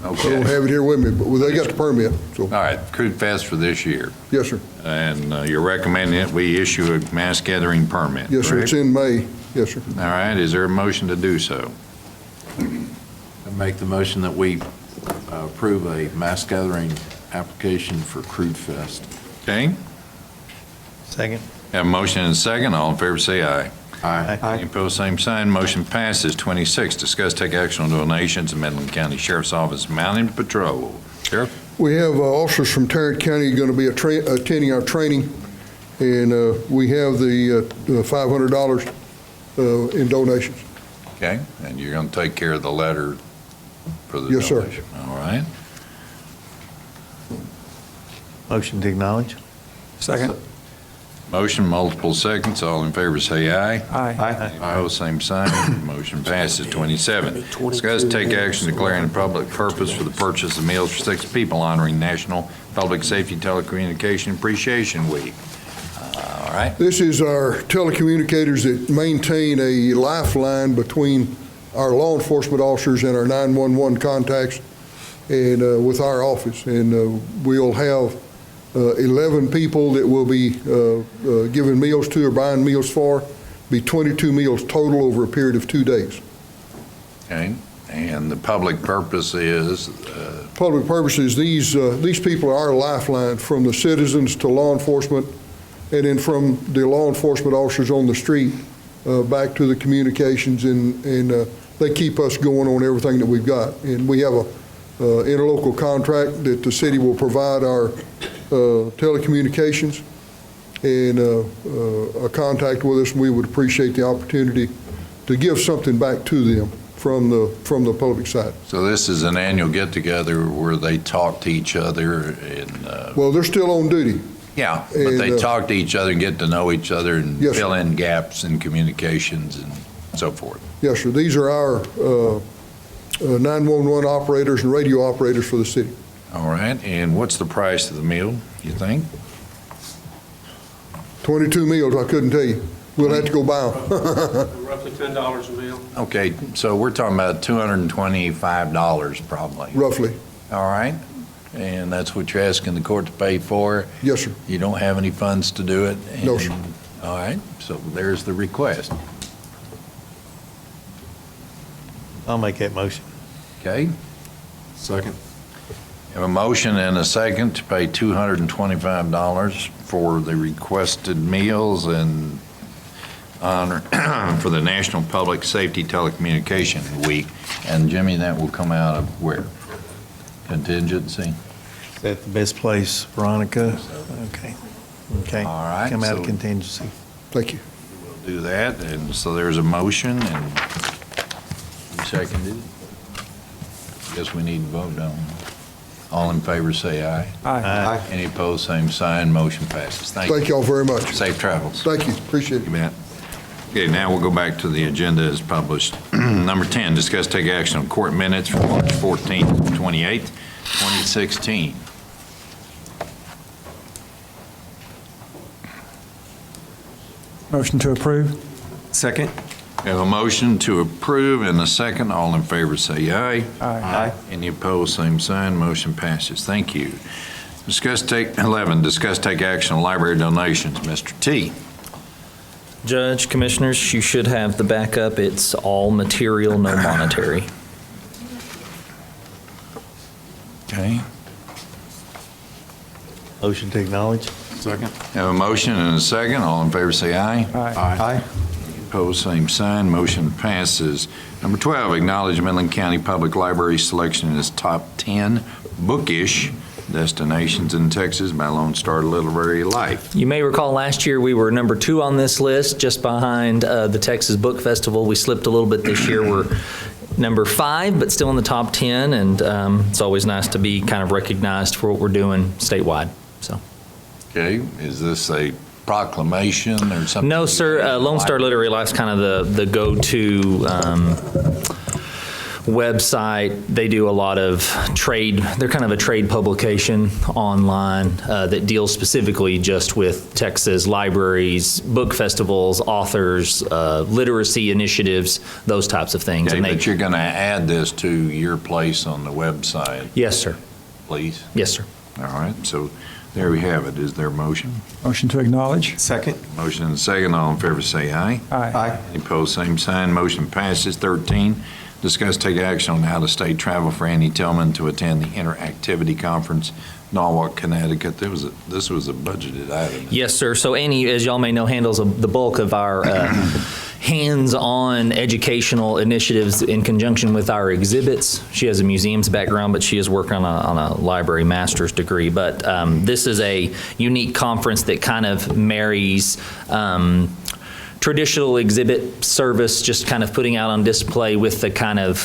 I Okay. don't have it here with me, but they got the permit, so, All right, Crude Fest for this year. yes, sir. And you're recommending that we issue a mass gathering permit, Yes, sir, it's correct? in May, yes, sir. All right, is there a motion to do so? I make the motion that we approve a mass gathering application for Crude Fest. Okay, Second. have a motion and a second. All in favor say aye. Aye. Any opposed, same sign. Motion passes. 26, discuss take action on donations to Midland County Sheriff's Office Mounted Patrol. Sheriff? We have officers from Tarrant County going to be attending our training, and we have the $500 in donations. Okay, and you're going to take care of the letter for the Yes, sir. donation? All right. Motion to acknowledge. Second. Motion, multiple seconds. All in favor say aye. Aye. Opposed, same sign. Motion passes. 27, discuss take action declaring a public purpose for the purchase of meals for 6 people honoring National Public Safety Telecommunication Appreciation Week. All right. This is our telecommunicators that maintain a lifeline between our law enforcement officers and our 911 contacts and with our office. And we'll have 11 people that will be giving meals to or buying meals for, be 22 meals total over a period of 2 days. Okay, and the public purpose is? Public purposes, these people are our lifeline from the citizens to law enforcement, and then from the law enforcement officers on the street back to the communications, and they keep us going on everything that we've got. And we have a interlocal contract that the city will provide our telecommunications and a contact with us, and we would appreciate the opportunity to give something back to them. from the public side. So this is an annual get-together where they talk to each other and, Well, they're still on duty. yeah, but they And, talk to each other and get to know each other and Yes, sir. fill in gaps in communications and so forth. Yes, sir. These are our 911 operators and radio operators for the city. All right, and what's the price of the meal, you think? 22 meals, I couldn't tell you. We'll have to go buy them. Roughly $10 a meal. Okay, so we're talking about $225 probably. Roughly. All right, and that's what you're asking the court to pay for? Yes, sir. You don't have any funds to do it? No, sir. and- All right, so there's the request. I'll make that motion. Okay, Second. have a motion and a second to pay $225 for the requested meals and honor for the National Public Safety Telecommunication Week. And Jimmy, that will come out of where? Contingency? Is that the best place, Veronica? Okay. Okay. All right, Come out so- of contingency. Thank you. Do that, and so there's a motion, and you seconded it? Guess we need to vote, don't we? All in favor, say aye. Aye. Any opposed, same sign, motion passes. Thank you. Thank y'all very much. Safe travels. Thank you. Appreciate it. You bet. Okay, now we'll go back to the agenda as published. Number 10, discuss take action on court minutes from March 14th, 28th, 2016. Motion to approve? Second. We have a motion to approve and a second. All in favor, say aye. Aye. Any opposed, same sign. Motion passes. Thank you. 11, discuss take action on library donations. Mr. T. Judge, Commissioners, you should have the backup. It's all material, no monetary. Okay. Motion to acknowledge. Second. Have a motion and a second. All in favor, say aye. Aye. Opposed, same sign. Motion passes. Number 12, acknowledge Midland County Public Library selection as top 10 bookish destinations in Texas by Lone Star Literary Life. You may recall last year we were number 2 on this list, just behind the Texas Book Festival. We slipped a little bit this year. We're number 5, but still in the top 10, and it's always nice to be kind of recognized for what we're doing statewide. So. Okay, is this a proclamation or something? No, sir. Lone Star Literary Life's kind of the go-to website. They do a lot of trade. They're kind of a trade publication online that deals specifically just with Texas libraries, book festivals, authors, literacy initiatives, those types of things. Okay, And but you're going to add this to your place on the website, Yes, sir. please? Yes, sir. All right, so there we have it. Is there a motion? Motion to acknowledge? Second. Motion and a second. All in favor, say aye. Aye. Any opposed, same sign. Motion passes. 13, discuss take action on out-of-state travel for Andy Tillman to attend the Interactivity Conference, Norwalk, Connecticut. This was a budgeted item. Yes, sir. So Annie, as y'all may know, handles the bulk of our hands-on educational initiatives in conjunction with our exhibits. She has a museums background, but she is working on a library master's degree. But this is a unique conference that kind of marries traditional exhibit service, just kind of putting out on display with the kind of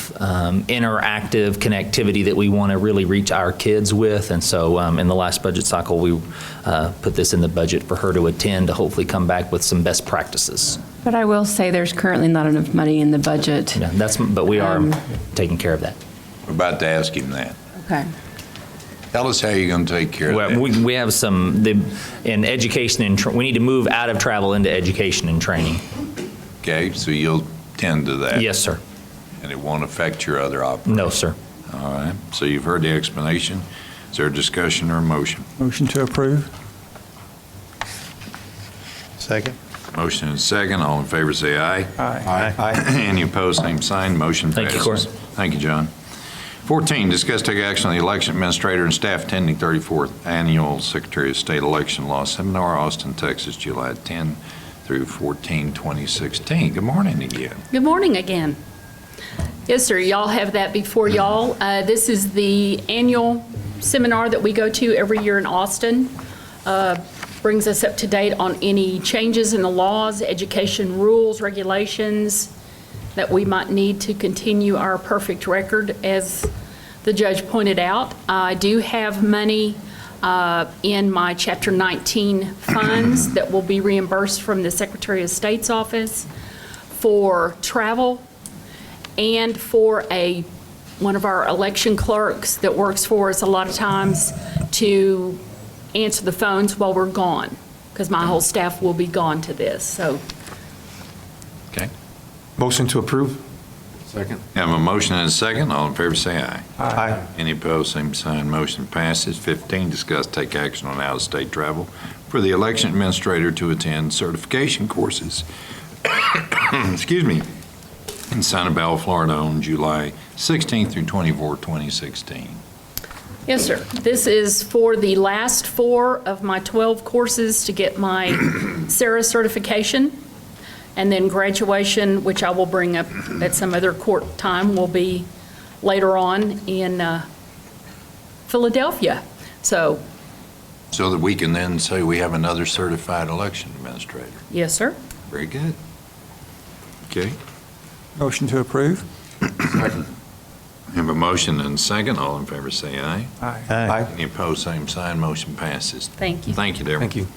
interactive connectivity that we want to really reach our kids with. And so in the last budget cycle, we put this in the budget for her to attend to hopefully come back with some best practices. But I will say there's currently not enough money in the budget. Yeah, but we are taking care of that. We're about to ask him that. Okay. Tell us how you're going to take care of Well, that. we have some, in education and, we need to move out of travel into education and training. Okay, so you'll tend to that? Yes, sir. And it won't affect your other operations? No, sir. All right, so you've heard the explanation. Is there a discussion or a motion? Motion to approve? Second. Motion and second. All in favor, say aye. Aye. Any opposed, same sign. Motion Thank you, passes. Court. Thank you, John. 14, discuss take action on the election administrator and staff attending 34th Annual Secretary of State Election Law Seminar, Austin, Texas, July 10 through 14, 2016. Good morning again. Good morning again. Yes, sir, y'all have that before y'all. This is the annual seminar that we go to every year in Austin. Brings us up to date on any changes in the laws, education rules, regulations, that we might need to continue our perfect record, as the judge pointed out. I do have money in my Chapter 19 funds that will be reimbursed from the Secretary of State's office for travel and for one of our election clerks that works for us a lot of times to answer the phones while we're gone, because my whole staff will be gone to this, so. Okay. Motion to approve? Second. Have a motion and a second. All in favor, say aye. Aye. Any opposed, same sign. Motion passes. 15, discuss take action on out-of-state travel for the election administrator to attend certification courses. Excuse me. In Sanibel, Florida on July 16th through 24, 2016. Yes, sir. This is for the last 4 of my 12 courses to get my SARA certification. And then graduation, which I will bring up at some other court time, will be later on in Philadelphia. So that we can then say we have another certified election administrator. yes, sir. Very good. Okay. Motion to approve? Second. Have a motion and a second. All in favor, say aye. Aye. Any opposed, same sign. Motion passes. Thank you. Thank you, Deborah. Thank you.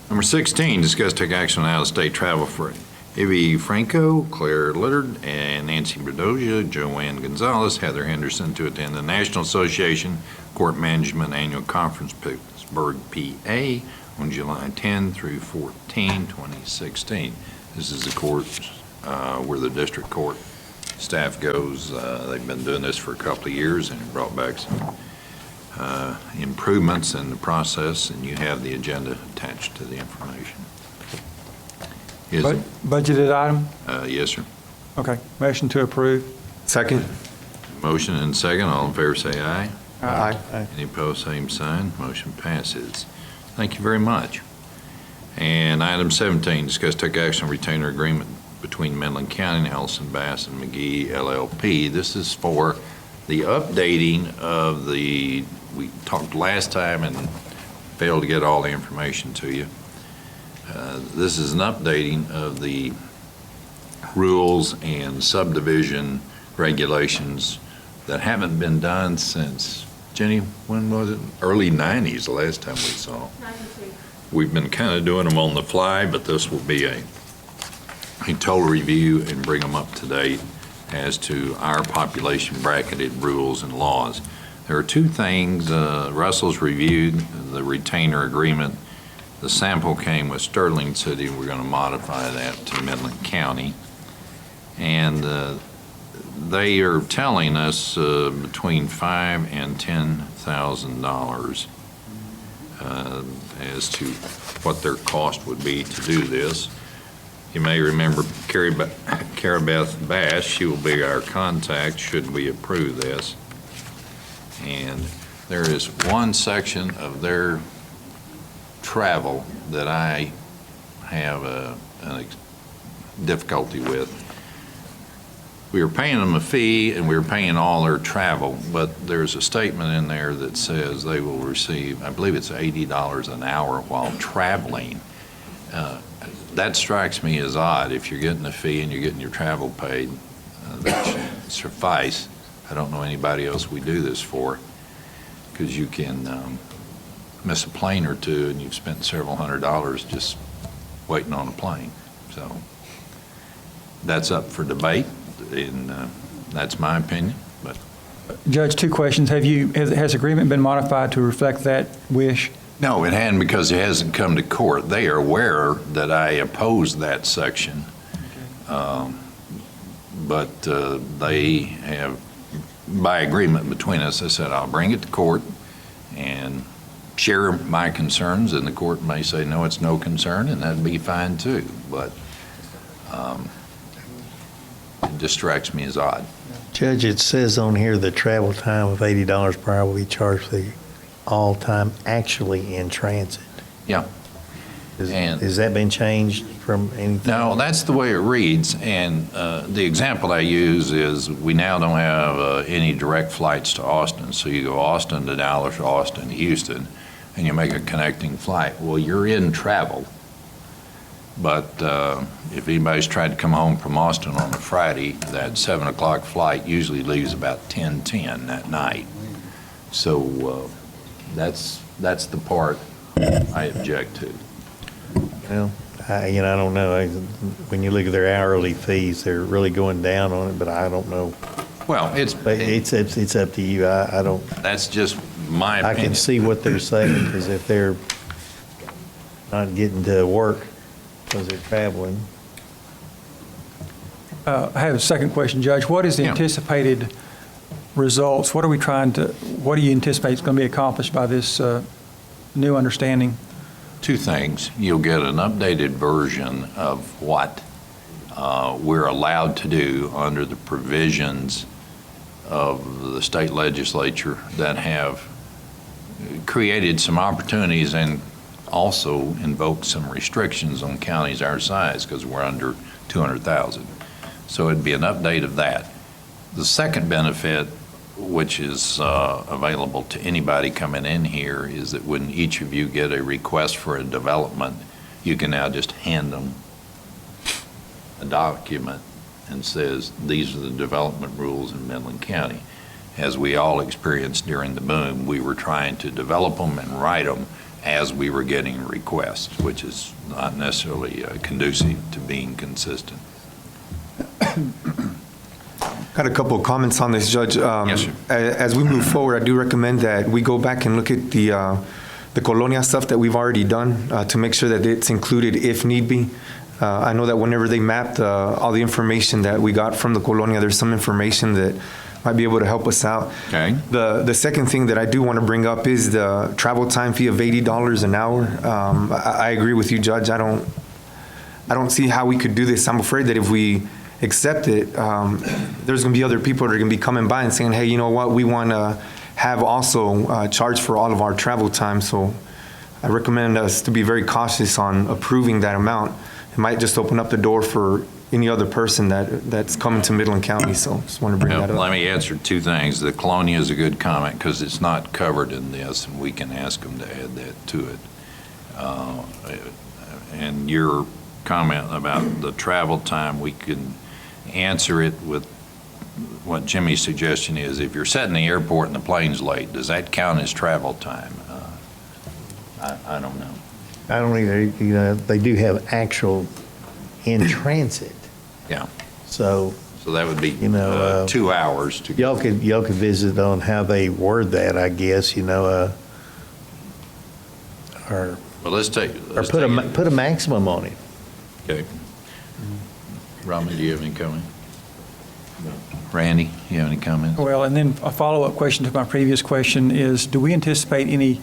Number 16, discuss take action on out-of-state travel for Ivy Franco, Claire Littard, and Nancy Berdoja, Joanne Gonzalez, Heather Henderson to attend the National Association Court Management Annual Conference, Pittsburgh, PA, on July 10 through 14, 2016. This is the court where the district court staff goes. They've been doing this for a couple of years and brought back some improvements in the process, and you have the agenda attached to the information. Is it? Budgeted item? Yes, sir. Okay. Motion to approve? Second? Motion and second. All in favor, say aye. Aye. Any opposed, same sign. Motion passes. Thank you very much. And item 17, discuss take action on retainer agreement between Midland County and Ellison Bass and McGee LLP. This is for the updating of we talked last time and failed to get all the information to you. This is an updating of the rules and subdivision regulations that haven't been done since, Jenny, when was it? Early 90s, the last time we saw. 92. We've been kind of doing them on the fly, but this will be a total review and bring them up to date as to our population bracketed rules and laws. There are 2 things. Russell's reviewed the retainer agreement. The sample came with Sterling City. We're going to modify that to Midland County. And they are telling us between $5,000 and $10,000 as to what their cost would be to do this. You may remember Carrie Beth Bass. She will be our contact should we approve this. And there is one section of their travel that I have a difficulty with. We were paying them a fee and we were paying all their travel, but there's a statement in there that says they will receive, I believe it's $80 an hour while traveling. That strikes me as odd. If you're getting a fee and you're getting your travel paid, that should suffice. I don't know anybody else we do this for, because you can miss a plane or two and you've spent several $100s just waiting on a plane. So that's up for debate, and that's my opinion. But Judge, 2 questions. Has agreement been modified to reflect that wish? no, it hadn't, because it hasn't come to court. They are aware that I oppose that section, but they have, by agreement between us, I said I'll bring it to court and share my concerns, and the court may say, no, it's no concern, and that'd be fine too. But it distracts me as odd. Judge, it says on here the travel time of $80 per hour will be charged for the all time actually in transit. Yeah. Has that been changed from anything? No, that's the way it reads, and the example I use is we now don't have any direct flights to Austin, so you go Austin to Dallas or Austin to Houston, and you make a connecting flight. Well, you're in travel, But if anybody's tried to come home from Austin on a Friday, that 7 o'clock flight usually leaves about 10:10 that night. So that's the part I object to. Well, I don't know. When you look at their hourly fees, they're really going down on it, but I don't know. Well, it's up to you. I don't. That's just my opinion. I can see what they're saying, because if they're not getting to work because they're traveling. I have a second question, Judge. What is the anticipated results? What do you anticipate is going to be accomplished by this new understanding? Two things. You'll get an updated version of what we're allowed to do under the provisions of the state legislature that have created some opportunities and also invoked some restrictions on counties our size because we're under 200,000. So it'd be an update of that. The second benefit, which is available to anybody coming in here, is that when each of you get a request for a development, you can now just hand them a document and says, these are the development rules in Midland County. As we all experienced during the boom, we were trying to develop them and write them as we were getting requests, which is not necessarily conducive to being consistent. Got a couple of comments on this, Judge. Yes, sir. As we move forward, I do recommend that we go back and look at the Colonia stuff that we've already done to make sure that it's included if need be. I know that whenever they mapped all the information that we got from the Colonia, there's some information that might be able to help us out. Okay. The second thing that I do want to bring up is the travel time fee of $80 an hour. I agree with you, Judge. I don't see how we could do this. I'm afraid that if we accept it, there's going to be other people that are going to be coming by and saying, hey, you know what, we want to have also charge for all of our travel time. So I recommend us to be very cautious on approving that amount. It might just open up the door for any other person that's coming to Midland County. So just want to bring that up. Let me answer two things. The Colonia is a good comment because it's not covered in this, and we can ask them to add that to it. And your comment about the travel time, we can answer it with what Jimmy's suggestion is. If you're sitting in the airport and the plane's late, does that count as travel time? I don't know. I don't either. They do have actual in transit. Yeah. So that would be 2 hours to y'all could visit on how they word that, I guess, or well, let's put a maximum on it. Okay. Robin, do you have any comment? No. Randy, you have any comments? Well, and then a follow-up question to my previous question is, do we anticipate any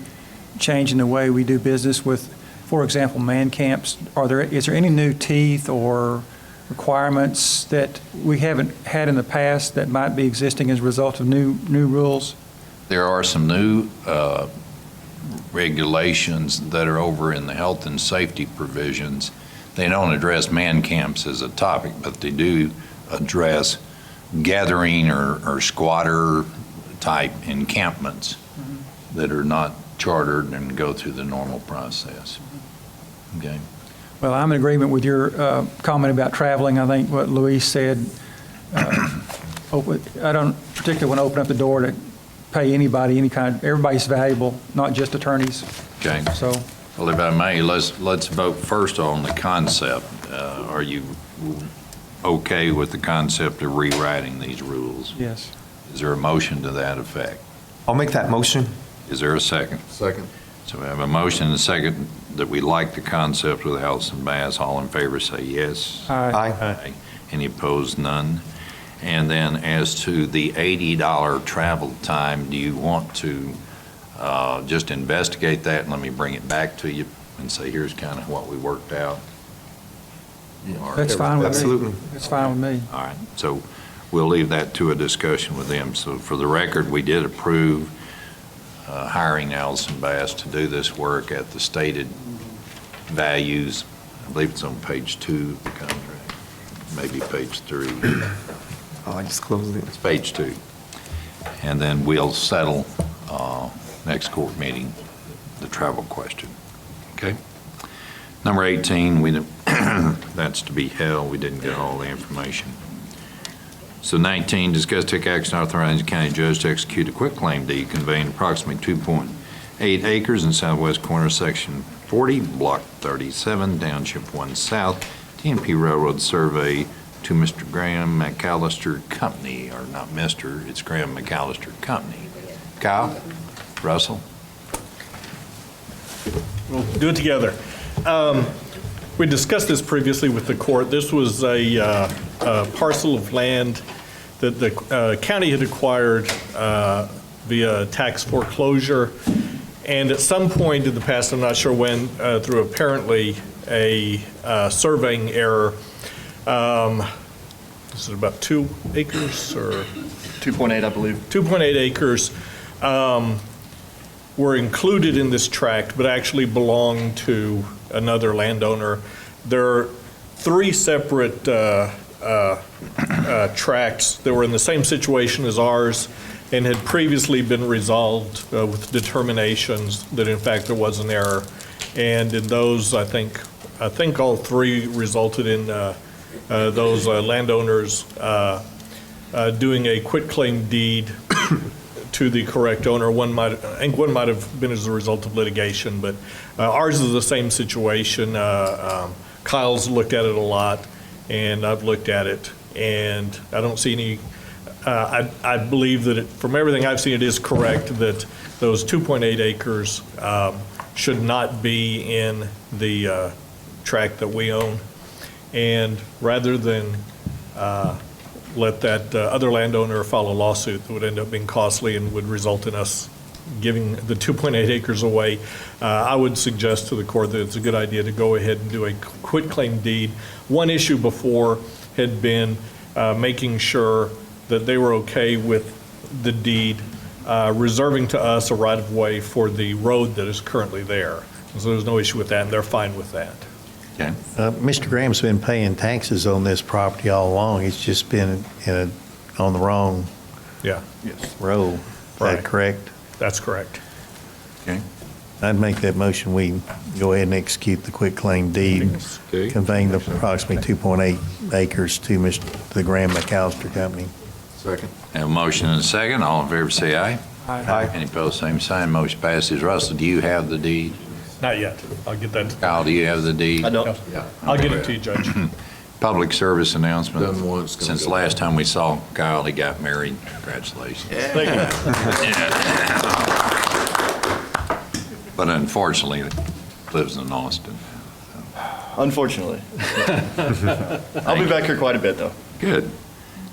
change in the way we do business with, for example, man camps? Is there any new teeth or requirements that we haven't had in the past that might be existing as a result of new rules? There are some new regulations that are over in the health and safety provisions. They don't address man camps as a topic, but they do address gathering or squatter type encampments that are not chartered and go through the normal process. Okay. Well, I'm in agreement with your comment about traveling. I think what Luis said, I don't particularly want to open up the door to pay anybody, everybody's valuable, not just attorneys. Okay. So, well, if I may, let's vote first on the concept. Are you okay with the concept of rewriting these rules? yes. Is there a motion to that effect? I'll make that motion. Is there a second? Second. So we have a motion and a second that we like the concept with House and Bass. All in favor say yes. Aye. Any opposed? None. And then as to the $80 travel time, do you want to just investigate that and let me bring it back to you and say, here's kind of what we worked out? That's fine with me. Absolutely. That's fine with me. All right. So we'll leave that to a discussion with them. So for the record, we did approve hiring Allison Bass to do this work at the stated values. I believe it's on page 2 of the contract, maybe page 3. Oh, I just closed it. It's page 2. And then we'll settle next court meeting the travel question. Okay? Number 18, we That's to be held. We didn't get all the information. So 19, discuss take action authorizing the county judge to execute a quitclaim deed conveying approximately 2.8 acres in southwest corner, section 40, block 37, township 1 south, TNP Railroad survey to Mr. Graham McAllister Company, or not Mr., it's Graham McAllister Company. Kyle? Russell? We'll do it together. We discussed this previously with the court. This was a parcel of land that the county had acquired via tax foreclosure. And at some point in the past, I'm not sure when, through apparently a surveying error, this is about 2 acres or? 2.8, I believe. 2.8 acres were included in this tract, but actually belong to another landowner. There are 3 separate tracts that were in the same situation as ours and had previously been resolved with determinations that in fact there was an error. And in those, I think all 3 resulted in those landowners doing a quitclaim deed to the correct owner. I think one might have been as a result of litigation, but ours is the same situation. Kyle's looked at it a lot, and I've looked at it, and I don't see any. I believe that from everything I've seen, it is correct that those 2.8 acres should not be in the tract that we own, and rather than let that other landowner file a lawsuit that would end up being costly and would result in us giving the 2.8 acres away, I would suggest to the court that it's a good idea to go ahead and do a quitclaim deed. One issue before had been making sure that they were okay with the deed reserving to us a right-of-way for the road that is currently there. So there's no issue with that, and they're fine with that. Okay. Mr. Graham's been paying taxes on this property all along. He's just been on the wrong road. Is that correct? That's correct. Okay. I'd make that motion. We go ahead and execute the quitclaim deed conveying the approximately 2.8 acres to the Graham McAllister Company. Second. Have a motion and a second. All in favor say aye. Aye. Any opposed, same sign. Motion passes. Russell, do you have the deed? Not yet. I'll get that. Kyle, do you have the deed? I don't. I'll get it to you, Judge. Public service announcement. Done once, gonna Since go last back. time we saw Kyle, he got married. Congratulations. Thank you. But unfortunately, lives in Austin. Unfortunately. I'll be back here quite a bit, though. Good.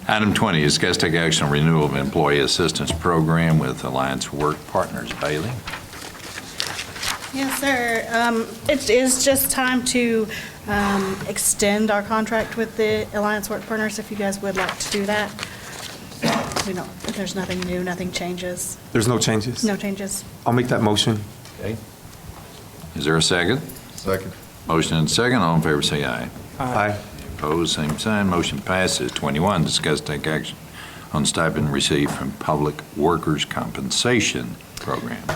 Item 20, discuss take action on renewal of employee assistance program with Alliance Work Partners. Bailey? Yes, sir. It is just time to extend our contract with the Alliance Work Partners, if you guys would like to do that. There's nothing new, nothing changes. There's no changes? No changes. I'll make that motion. Okay. Is there a second? Second. Motion and second. All in favor say aye. Aye. Opposed, same sign. Motion passes. 21, discuss take action on stipend received from Public Workers' Compensation Program.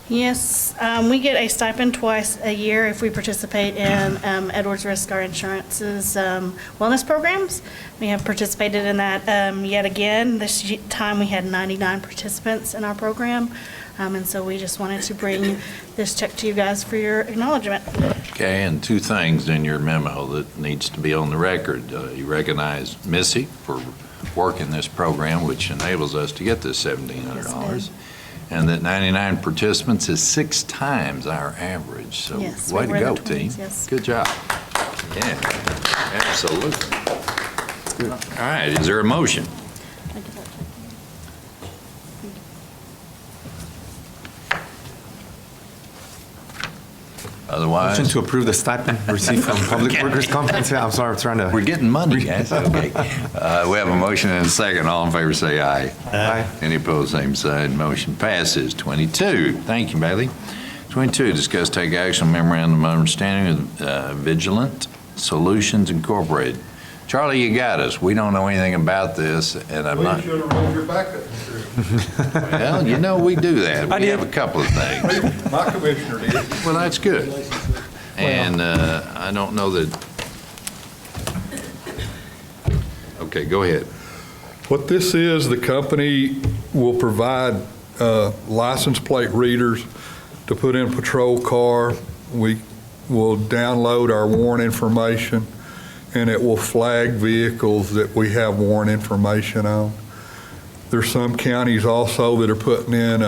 Yes, we get a stipend twice a year if we participate in Edwards Risk, our insurance's wellness programs. We have participated in that yet again. This time we had 99 participants in our program, and so we just wanted to bring this check to you guys for your acknowledgement. Okay, and 2 things in your memo that needs to be on the record. You recognize Missy for working this program, which enables us to get this $1,700. And that 99 participants is 6 times our average. So Yes, way we're to in go, the team. 20s, yes. Good job. Yeah, absolutely. All right, is there a motion? Otherwise, Motion to approve the stipend received from Public Workers' Compensation. I'm sorry, I'm trying to. we're getting money, guys. Okay. We have a motion and a second. All in favor say aye. Aye. Any opposed, same side. Motion passes. 22. Thank you, Bailey. 22, discuss take action on memorandum of understanding with Vigilant Solutions Incorporated. Charlie, you got us. We don't know anything about this, and I'm not. You should have rolled your backup. Well, you know, we do that. I We did. have a couple of things. My commissioner did. Well, that's good. And I don't know that Okay, go ahead. What this is, the company will provide license plate readers to put in a patrol car. We will download our warrant information, and it will flag vehicles that we have warrant information on. There's some counties also that are putting in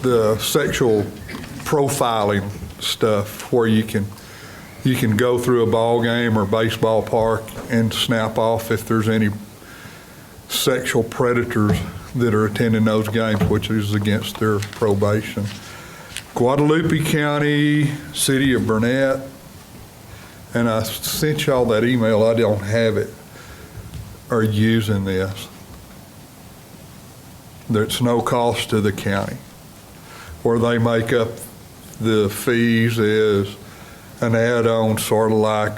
the sexual profiling stuff where you can go through a ball game or baseball park and snap off if there's any sexual predators that are attending those games, which is against their probation. Guadalupe County, City of Burnett, and I sent y'all that email, I don't have it, are using this. There's no cost to the county. Where they make up the fees is an add-on, sort of like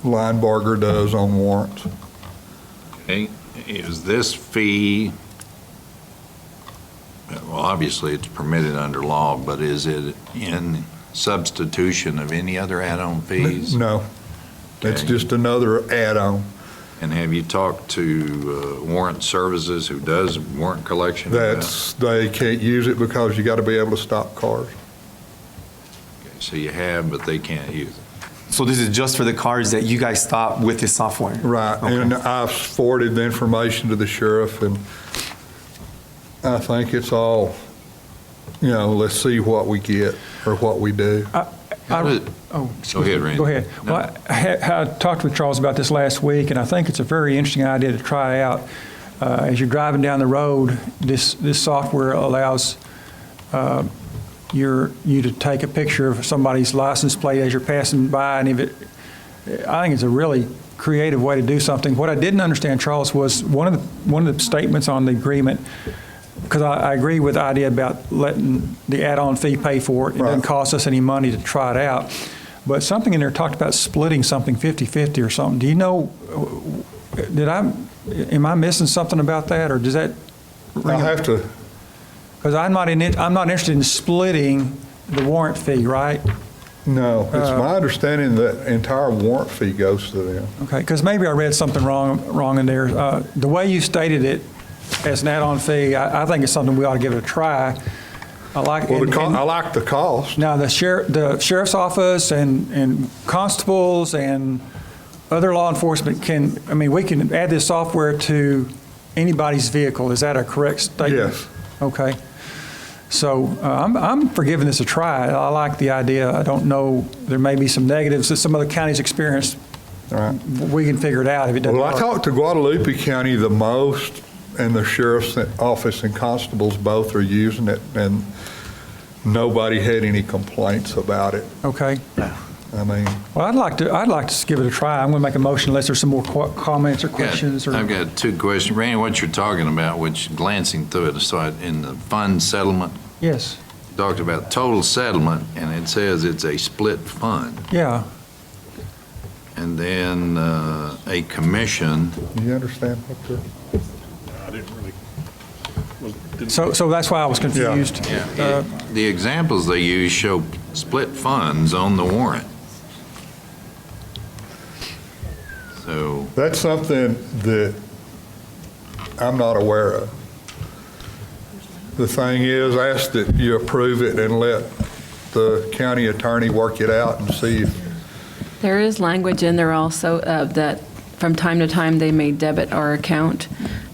Linebarger does on warrants. Okay, is this fee, well, obviously it's permitted under law, but is it in substitution of any other add-on fees? No, it's just another add-on. And have you talked to Warrant Services, who does warrant collection? They can't use it because you got to be able to stop cars. Okay, so you have, but they can't use it. So this is just for the cars that you guys stop with the software? Right, Okay. and I've forwarded the information to the sheriff, and I think it's all, let's see what we get or what we do. Go ahead, Randy. Go ahead. No. Well, I talked with Charles about this last week, and I think it's a very interesting idea to try out. As you're driving down the road, this software allows you to take a picture of somebody's license plate as you're passing by, and I think it's a really creative way to do something. What I didn't understand, Charles, was one of the statements on the agreement, because I agree with the idea about letting the add-on fee pay for it. It doesn't cost us any money to try it out. But something in there talked about splitting something 50-50 or something. Do you know, am I missing something about that, or does that? I'll have to. Because I'm not interested in splitting the warrant fee, right? No, it's my understanding that entire warrant fee goes to them. Okay, because maybe I read something wrong in there. The way you stated it as an add-on fee, I think it's something we ought to give it a try. I like the cost. Now, the sheriff's office and constables and other law enforcement we can add this software to anybody's vehicle. Is that a correct statement? Yes. Okay. So I'm for giving this a try. I like the idea. I don't know, there may be some negatives that some other counties experience. All right. We can figure it out if it doesn't work. I talked to Guadalupe County the most, and the sheriff's office and constables both are using it, and nobody had any complaints about it. Okay. I mean, well, I'd like to give it a try. I'm going to make a motion unless there's some more comments or questions. I've got two questions. Randy, what you're talking about, which glancing through it, so in the fund settlement, yes, you talked about total settlement, and it says it's a split fund. Yeah. And then a commission. Do you understand what they're? I didn't really. So that's why I was confused. Yeah. The examples they use show split funds on the warrant. So that's something that I'm not aware of. The thing is, ask that you approve it and let the county attorney work it out and see if. There is language in there also that from time to time they may debit our account,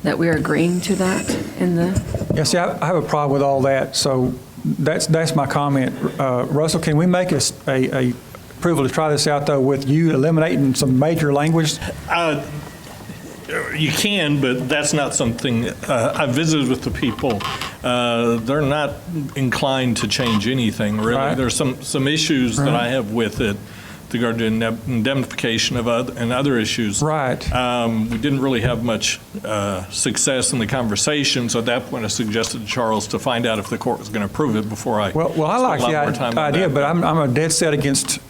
that we are agreeing to that in the. Yeah, see, I have a problem with all that, so that's my comment. Russell, can we make a approval to try this out, though, with you eliminating some major language? You can, but that's not something, I visited with the people. They're not inclined to change anything, really. Right. There's some issues that I have with it with regard to indemnification and other issues. Right. We didn't really have much success in the conversation, so at that point I suggested to Charles to find out if the court was going to approve it before I Well, I like the idea, but I'm a dead set against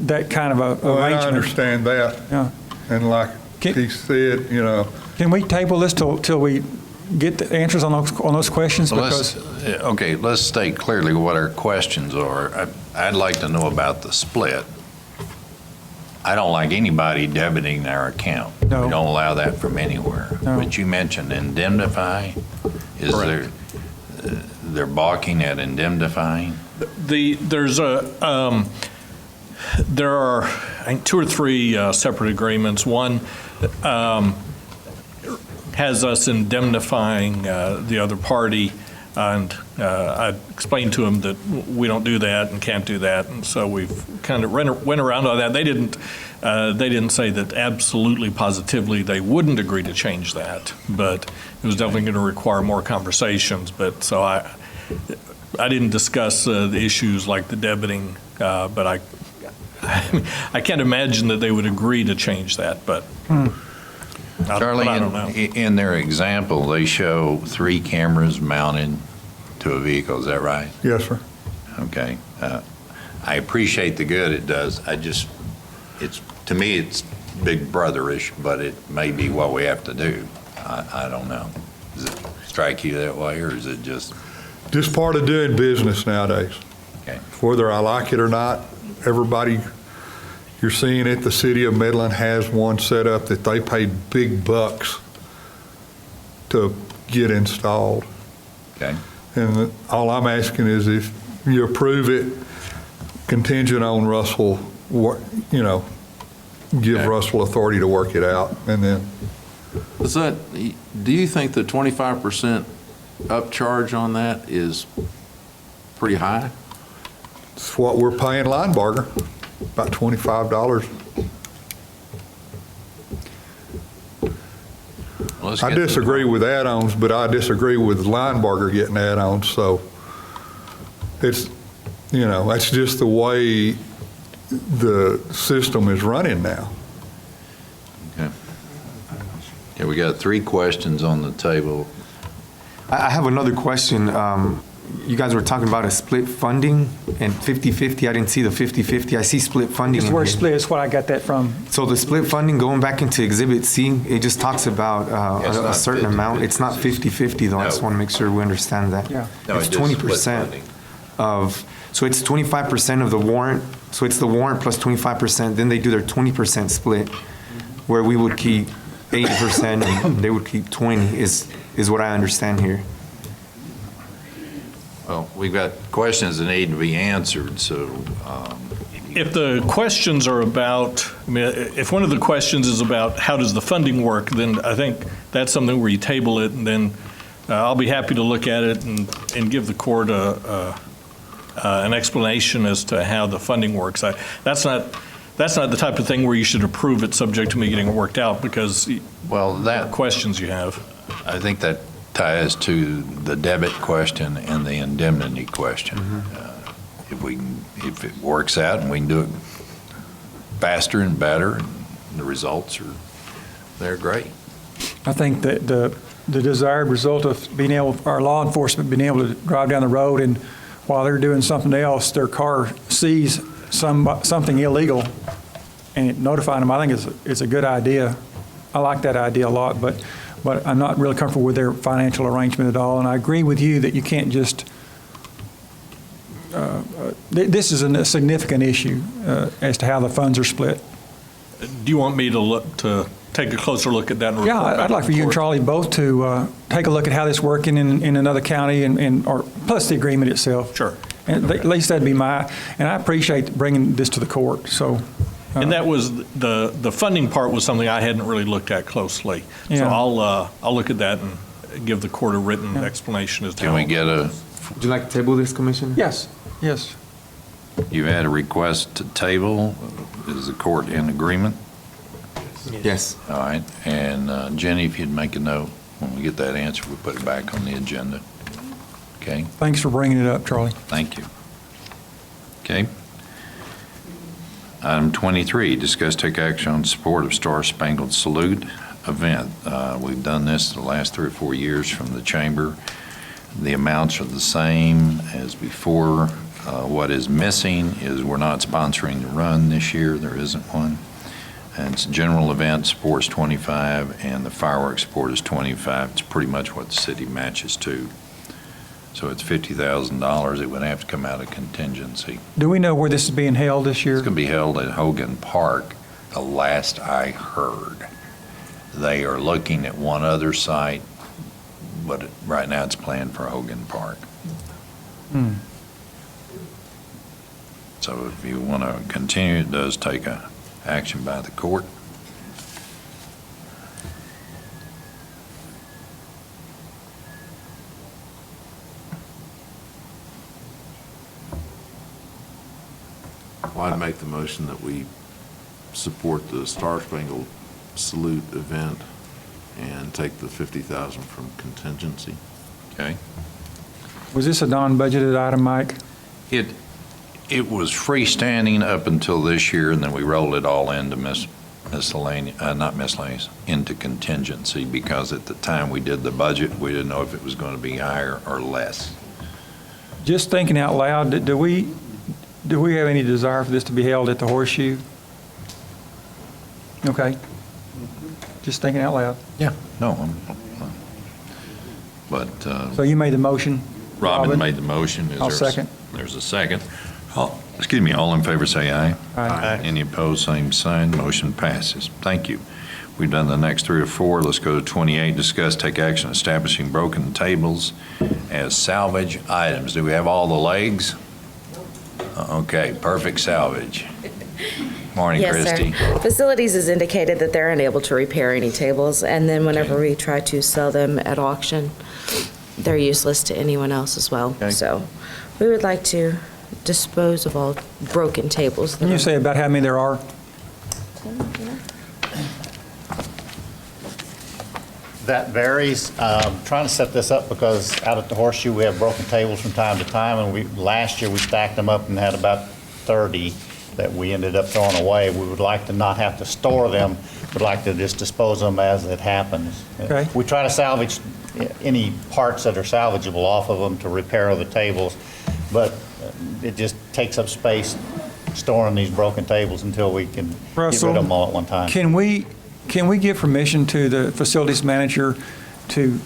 that kind of a arrangement. I understand that. Yeah. And like he said, Can we table this till we get the answers on those questions? let's state clearly what our questions are. I'd like to know about the split. I don't like anybody debiting our account. No. We don't allow that from anywhere. No. But you mentioned indemnify. Is Correct. they're balking at indemnifying? There are, I think, 2 or 3 separate agreements. One has us indemnifying the other party, and I explained to them that we don't do that and can't do that, and so we've kind of went around on that. They didn't say that absolutely positively they wouldn't agree to change that, but it was definitely going to require more conversations. But so I didn't discuss the issues like the debiting, but I can't imagine that they would agree to change that, but. Charlie, I don't know. in their example, they show 3 cameras mounted to a vehicle. Is that right? Yes, sir. Okay. I appreciate the good it does. To me, it's big brotherish, but it may be what we have to do. I don't know. Does it strike you that way, or is it just? Just part of doing business nowadays. Okay. Whether I like it or not, everybody you're seeing it, the city of Midland has one set up that they paid big bucks to get installed. Okay. And all I'm asking is if you approve it contingent on Russell, give Russell authority to work it out, and then. Do you think the 25% upcharge on that is pretty high? It's what we're paying Linebarger, about $25. I disagree with add-ons, but I disagree with Linebarger getting add-ons, so it's, that's just the way the system is running now. Okay. Yeah, we got 3 questions on the table. I have another question. You guys were talking about a split funding and 50-50. I didn't see the 50-50. I see split funding. It's in where here. split is what I got that from. So the split funding, going back into Exhibit C, it just talks about It's a not certain 50-50. amount. It's not 50-50 though. I just No. want to make sure we understand that. Yeah. No, It's it is split 20% funding. so it's 25% of the warrant. So it's the warrant plus 25%. Then they do their 20% split, where we would keep 80% and they would keep 20 is what I understand here. Well, we've got questions that need to be answered, so. If the questions are about, if one of the questions is about how does the funding work, then I think that's something where you table it, and then I'll be happy to look at it and give the court an explanation as to how the funding works. That's not the type of thing where you should approve it subject to me getting it worked out, because that questions you have. I think that ties to the debit question and the indemnity question. If it works out and we can do it faster and better, and the results they're great. I think that the desired result of our law enforcement being able to drive down the road and while they're doing something else, their car sees something illegal and notifying them, I think is a good idea. I like that idea a lot, but I'm not really comfortable with their financial arrangement at all. And I agree with you that you can't just, this is a significant issue as to how the funds are split. Do you want me to take a closer look at that? And Yeah, report back I'd like to for the you and court? Charlie both to take a look at how this is working in another county or plus the agreement itself. Sure. And at least that'd be and I appreciate bringing this to the court, so. And that was, the funding part was something I hadn't really looked at closely. So Yeah. I'll look at that and give the court a written explanation as to Can we get Would you like to table this, Commissioner? Yes. You had a request to table. Is the court in agreement? Yes. All right. And Jenny, if you'd make a note, when we get that answer, we'll put it back on the agenda. Okay? Thanks for bringing it up, Charlie. Thank you. Okay. Item 23, discuss take action on support of Star Spangled Salute event. We've done this the last 3 or 4 years from the chamber. The amounts are the same as before. What is missing is we're not sponsoring the run this year. There isn't one. And it's a general event, sports 25, and the fireworks support is 25. It's pretty much what the city matches to. So it's $50,000. It would have to come out of contingency. Do we know where this is being held this year? It's going to be held at Hogan Park, the last I heard. They are looking at one other site, but right now it's planned for Hogan Park. So if you want to continue, it does take a action by the court. Well, I'd make the motion that we support the Star Spangled Salute event and take the $50,000 from contingency. Okay. Was this a non-budgeted item, Mike? It was freestanding up until this year, and then we rolled it all into miscellaneous, not miscellaneous, into contingency, because at the time we did the budget, we didn't know if it was going to be higher or less. Just thinking out loud, do we have any desire for this to be held at the Horseshoe? Okay. Just thinking out loud. Yeah. No. But. So you made the motion? Robin made the motion. I'll second. There's a second. Excuse me, all in favor say aye. Aye. Any opposed, same sign. Motion passes. Thank you. We've done the next 3 or 4. Let's go to 28. Discuss, take action establishing broken tables as salvage items. Do we have all the legs? Okay, perfect salvage. Morning, Yes, Christie. sir. Facilities has indicated that they're unable to repair any tables, and then whenever we try to sell them at auction, they're useless to anyone else as well. Okay. So we would like to dispose of all broken tables. Can you say about how many there are? That varies. Trying to set this up because out at the Horseshoe, we have broken tables from time to time, and last year we stacked them up and had about 30 that we ended up throwing away. We would like to not have to store them, would like to just dispose of them as it happens. Okay. We try to salvage any parts that are salvageable off of them to repair the tables, but it just takes up space storing these broken tables until we can get rid of them all at one time. Can we give permission to the facilities manager to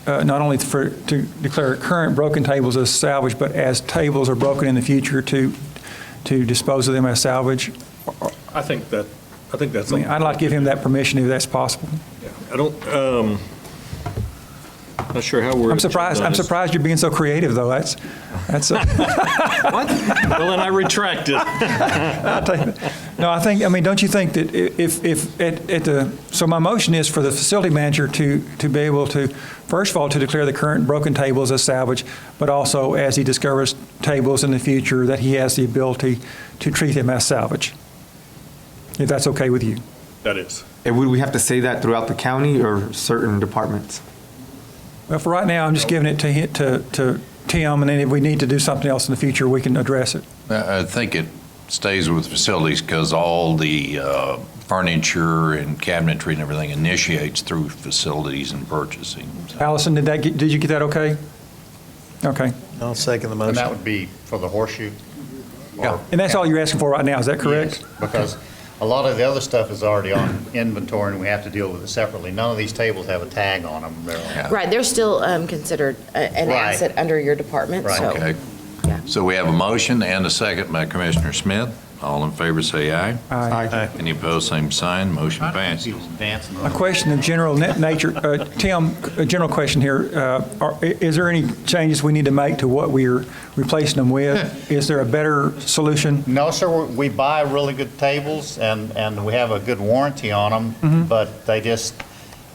not only to declare current broken tables as salvage, but as tables are broken in the future to dispose of them as salvage? I think that's. I'd like to give him that permission if that's possible. I don't, not sure how we're. I'm surprised you're being so creative, though. That's. What? Well, then I retract it. No, don't you think that so my motion is for the facility manager to be able to, first of all, to declare the current broken tables as salvage, but also as he discovers tables in the future, that he has the ability to treat them as salvage, if that's okay with you. That is. And would we have to say that throughout the county or certain departments? Well, for right now, I'm just giving it to Tim, and then if we need to do something else in the future, we can address it. I think it stays with facilities because all the furniture and cabinetry and everything initiates through facilities and purchasing. Allison, did you get that okay? Okay. I'll second the motion. And that would be for the Horseshoe? Yeah. And that's all you're asking for right now, is that correct? Yes, because a lot of the other stuff is already on inventory and we have to deal with it separately. None of these tables have a tag on them. Right, they're still considered an Right. asset under your department, Right. so. Okay. So we have a motion and a second by Commissioner Smith. All in favor say aye. Aye. Any opposed, same sign. Motion passes. A question of general nature. Tim, a general question here. Is there any changes we need to make to what we're replacing them with? Is there a better solution? No, sir, we buy really good tables and we have a good warranty on them, but they just,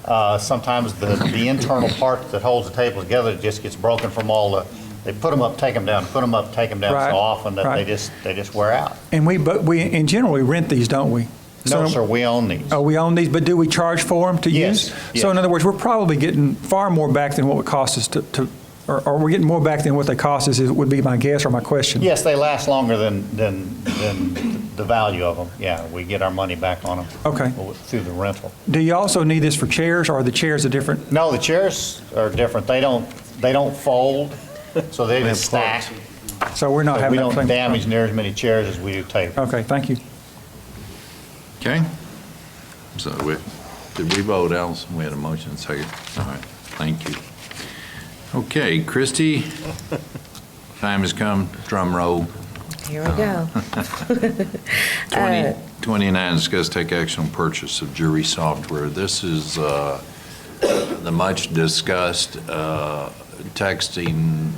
sometimes the internal part that holds the table together just gets broken from all the, they put them up, take them down, put them up, take them down Right. so often that Right. they just wear out. And we in general, we rent these, don't we? No, sir, we own these. Oh, we own these, but do we charge for them to Yes, use? yes. So in other words, we're probably getting far more back than what it would cost us or we're getting more back than what they cost us, would be my guess or my question. Yes, they last longer than the value of them. Yeah, we get our money back on them. Okay. Through the rental. Do you also need this for chairs, or are the chairs a different? No, the chairs are different. They don't fold, so they just stack. So we're not So having we that don't same. damage near as many chairs as we do tables. Okay, thank you. Okay. So did we vote, Allison? We had a motion and second. All right, thank you. Okay, Christie, time has come, drum roll. Here we go. 29, discuss take action on purchase of jury software. This is the much discussed texting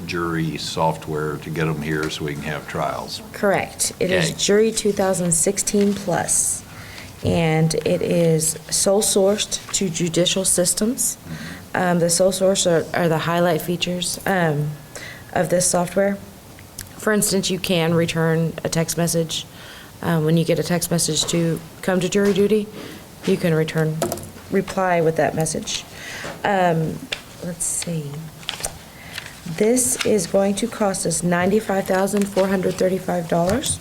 jury software to get them here so we can have trials. Correct. It is Okay. Jury 2016 Plus, and it is sole sourced to judicial systems. The sole source are the highlight features of this software. For instance, you can return a text message. When you get a text message to come to jury duty, you can reply with that message. Let's see. This is going to cost us $95,435.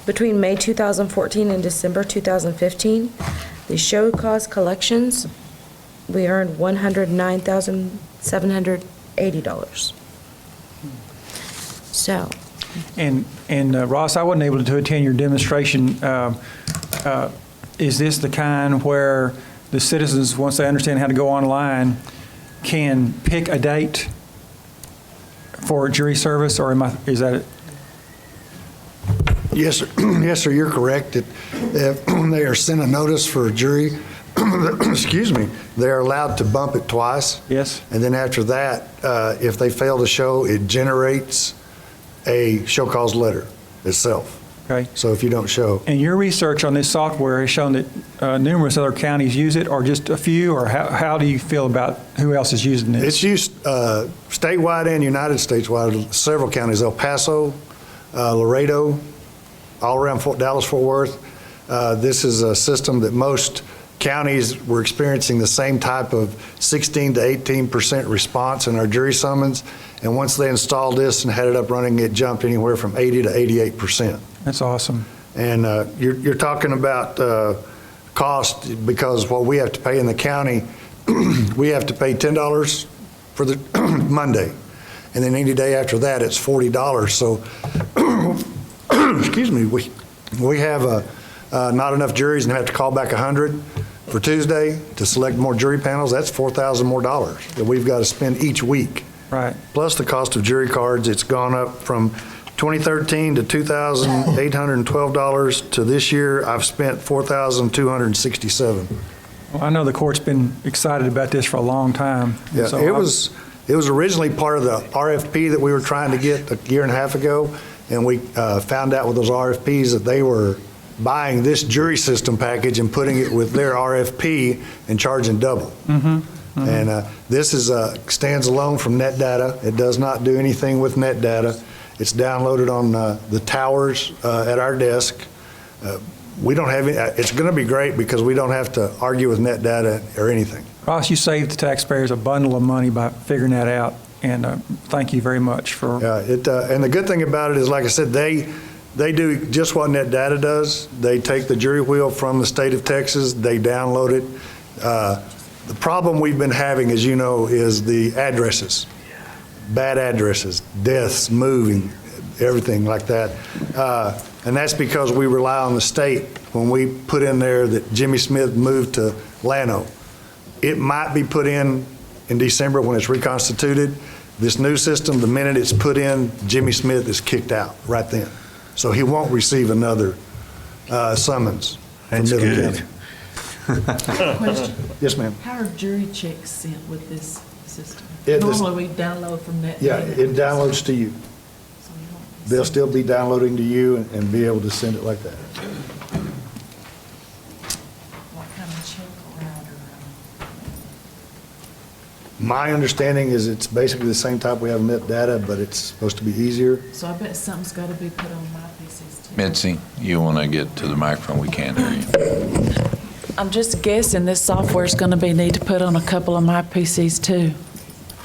Between May 2014 and December 2015, the show cause collections, we earned $109,780. So. And Ross, I wasn't able to attend your demonstration. Is this the kind where the citizens, once they understand how to go online, can pick a date for jury service, or is that it? Yes, sir. Yes, sir, you're correct. They are sent a notice for a jury. Excuse me. They're allowed to bump it twice. Yes. And then after that, if they fail to show, it generates a show cause letter itself. Okay. So if you don't show. And your research on this software has shown that numerous other counties use it, or just a few, or how do you feel about who else is using this? It's used statewide and United States-wide, several counties, El Paso, Laredo, all around Dallas-Fort Worth. This is a system that most counties were experiencing the same type of 16 to 18% response in our jury summons. And once they installed this and had it up running, it jumped anywhere from 80 to 88%. That's awesome. And you're talking about cost, because what we have to pay in the county, we have to pay $10 for the Monday. And then any day after that, it's $40. So, excuse me, we have not enough juries and have to call back 100 for Tuesday to select more jury panels. That's $4,000 more that we've got to spend each week. Right. Plus the cost of jury cards. It's gone up from 2013 to $2,812 to this year. I've spent $4,267. Well, I know the court's been excited about this for a long time. Yeah, So it was originally part of the RFP that we were trying to get a year and a half ago, and we found out with those RFPs that they were buying this jury system package and putting it with their RFP and charging double. Mm-hmm. And this stands alone from NetData. It does not do anything with NetData. It's downloaded on the towers at our desk. We don't have any, it's going to be great because we don't have to argue with NetData or anything. Ross, you saved the taxpayers a bundle of money by figuring that out, and thank you very much for. And the good thing about it is, like I said, they do just what NetData does. They take the jury wheel from the state of Texas, they download it. The problem we've been having, as you know, is the addresses, bad addresses, deaths, moving, everything like that. And that's because we rely on the state. When we put in there that Jimmy Smith moved to Llano, it might be put in December when it's reconstituted. This new system, the minute it's put in, Jimmy Smith is kicked out right then. So he won't receive another summons from Midland County. Question. Yes, ma'am. How are jury checks sent with this system? This- Normally we download from that. Yeah, it downloads to you. They'll still be downloading to you and be able to send it like that. What kind of check route My understanding is it's basically the same type we have in NetData, but it's supposed to be easier. So I bet something's got to be put on my PCs too. Mitzi, you want to get to the microphone? We can't hear you. I'm just guessing this software's going to need to put on a couple of my PCs too,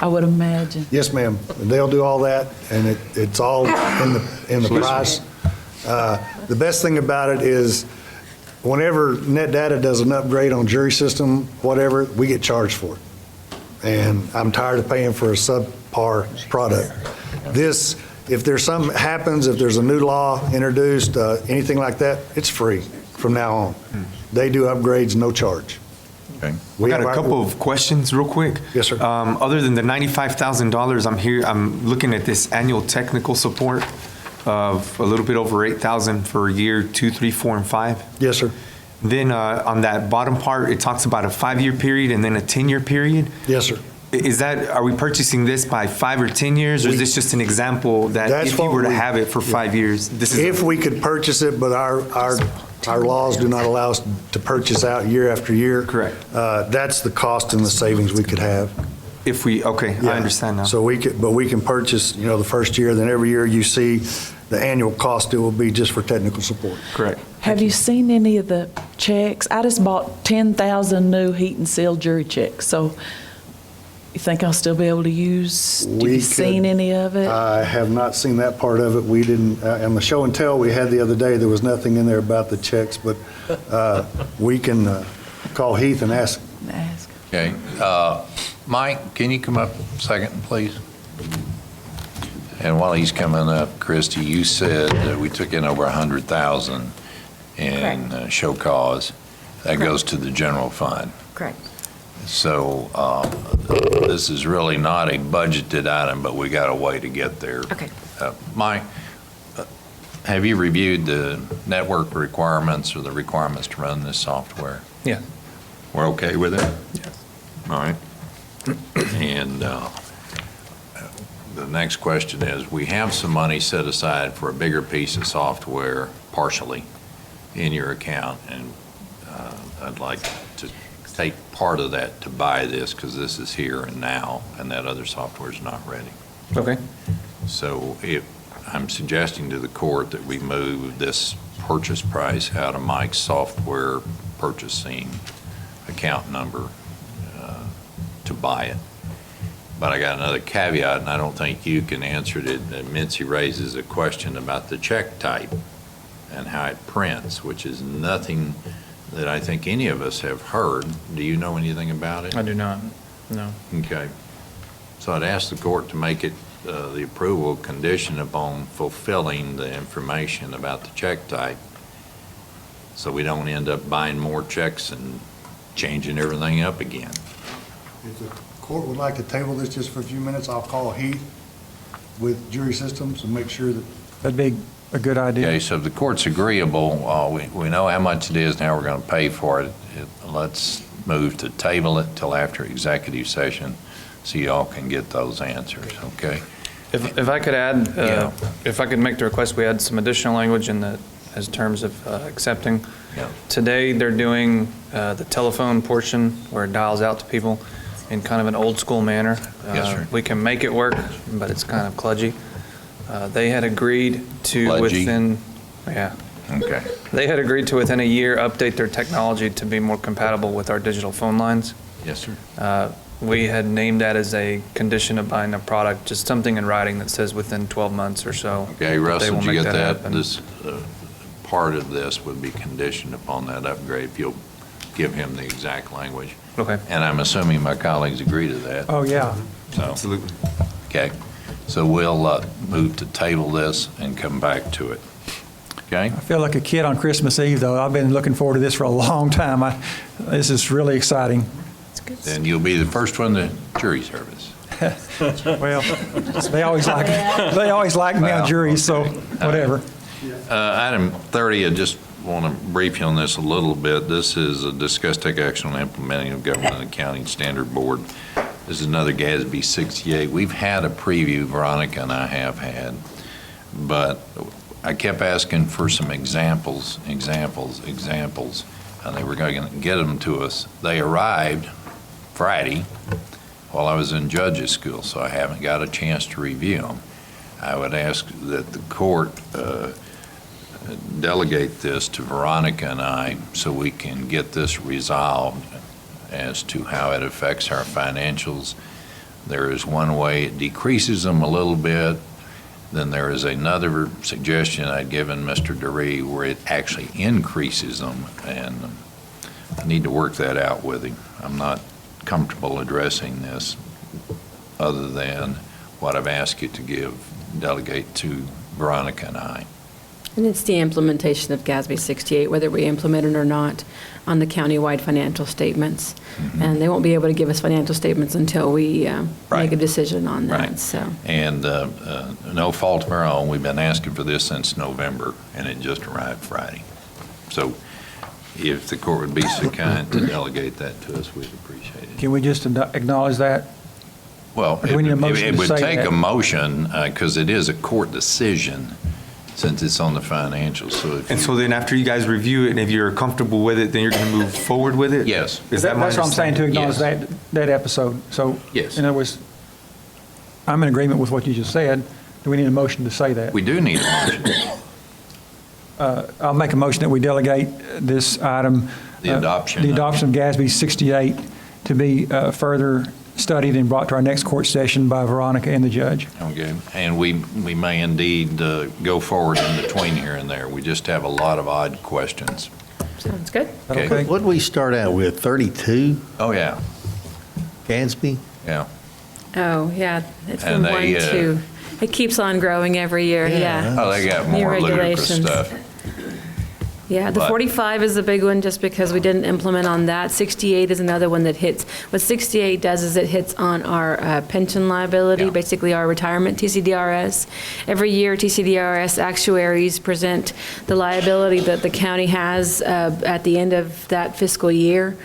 I would imagine. Yes, ma'am. They'll do all that, and it's all in the price. The best thing about it is whenever NetData does an upgrade on jury system, whatever, we get charged for it. And I'm tired of paying for a subpar product. This, if there's something happens, if there's a new law introduced, anything like that, it's free from now on. They do upgrades, no charge. Okay. We got a couple of questions real quick. Yes, sir. Other than the $95,000, I'm looking at this annual technical support of a little bit over 8,000 for year 2, 3, 4, and 5. Yes, sir. Then on that bottom part, it talks about a 5-year period and then a 10-year period. Yes, sir. Are we purchasing this by 5 or 10 years, or is this just an example that That's if you what were to we- have it for 5 years, this is? If we could purchase it, but our laws do not allow us to purchase out year after year. Correct. That's the cost and the savings we could have. If we, okay, I understand now. So we can purchase, the first year, then every year you see the annual cost, it will be just for technical support. Correct. Have you seen any of the checks? I just bought 10,000 new heat and seal jury checks, so you think I'll still be able to use? Have you seen any of it? I have not seen that part of it. We didn't, on the show and tell we had the other day, there was nothing in there about the checks, but we can call Heath and ask. Okay. Mike, can you come up a second, please? And while he's coming up, Christie, you said that we took in over 100,000 in show cause. That goes to the general fund. Correct. So this is really not a budgeted item, but we got a way to get there. Okay. Mike, have you reviewed the network requirements or the requirements to run this software? Yeah. We're okay with it? Yes. All right. And the next question is, we have some money set aside for a bigger piece of software partially in your account, and I'd like to take part of that to buy this because this is here and now, and that other software is not ready. Okay. So I'm suggesting to the court that we move this purchase price out of Mike's software purchasing account number to buy it. But I got another caveat, and I don't think you can answer it. That Mincy raises a question about the check type and how it prints, which is nothing that I think any of us have heard. Do you know anything about it? I do not, no. Okay. So I'd ask the court to make it the approval condition upon fulfilling the information about the check type, so we don't end up buying more checks and changing everything up again. If the court would like to table this just for a few minutes, I'll call Heath with Jury Systems and make sure that. That'd be a good idea. Okay, so if the court's agreeable, we know how much it is, now we're going to pay for it. Let's move to table it till after executive session so y'all can get those answers, okay? If I could add, if I could make the request, we add some additional language in the, as terms of accepting. Yeah. Today, they're doing the telephone portion where it dials out to people in kind of an old school manner. Yes, sir. We can make it work, but it's kind of kludgy. They had agreed to Kludgy? yeah. Okay. They had agreed to within a year update their technology to be more compatible with our digital phone lines. Yes, sir. We had named that as a condition of buying the product, just something in writing that says within 12 months or so. Okay, they Russell, will did you make get that? happen. This part of this would be conditioned upon that upgrade, if you'll give him the exact language. Okay. And I'm assuming my colleagues agree to that. Oh, yeah. So, absolutely. Okay, so we'll move to table this and come back to it. Okay? I feel like a kid on Christmas Eve, though. I've been looking forward to this for a long time. This is really exciting. Then you'll be the first one to jury service. Well, they always like me on juries, so whatever. Item 30, I just want to brief you on this a little bit. This is a discuss take action on implementing of Government Accounting Standard Board. This is another GASB 68. We've had a preview, Veronica and I have had, but I kept asking for some examples, and they were going to get them to us. They arrived Friday while I was in judge's school, so I haven't got a chance to review them. I would ask that the court delegate this to Veronica and I so we can get this resolved as to how it affects our financials. There is one way it decreases them a little bit. Then there is another suggestion I'd given Mr. DeRee where it actually increases them, and I need to work that out with him. I'm not comfortable addressing this other than what I've asked you to delegate to Veronica and I. And it's the implementation of GASB 68, whether we implement it or not, on the countywide financial statements. And they won't be able to give us financial statements until we make a decision on that, Right. so. And no fault of our own, we've been asking for this since November, and it just arrived Friday. So if the court would be so kind to delegate that to us, we'd appreciate it. Can we just acknowledge that? Well, Do we need a motion it to would say take that? a motion, because it is a court decision, since it's on the financials, so if And so then after you guys review it, and if you're comfortable with it, then you're going to move forward with it? Yes. Is that my That's what I'm saying, to acknowledge Yes. that episode. So, Yes. in other words, I'm in agreement with what you just said. Do we need a motion to say that? We do need a motion. I'll make a motion that we delegate this item. The adoption. The adoption of GASB 68 to be further studied and brought to our next court session by Veronica and the judge. Okay, and we may indeed go forward in between here and there. We just have a lot of odd questions. Sounds good. Okay. What did we start out with, 32? Oh, yeah, Gadsby? yeah. Oh, yeah, it's And from they, 1 to, it keeps on growing every year, yeah. Oh, they got New more ludicrous regulations. stuff. Yeah, the But- 45 is a big one just because we didn't implement on that. 68 is another one that hits. What 68 does is it hits on our pension liability, basically our retirement TCDRS. Every year, TCDRS actuaries present the liability that the county has at the end of that fiscal year.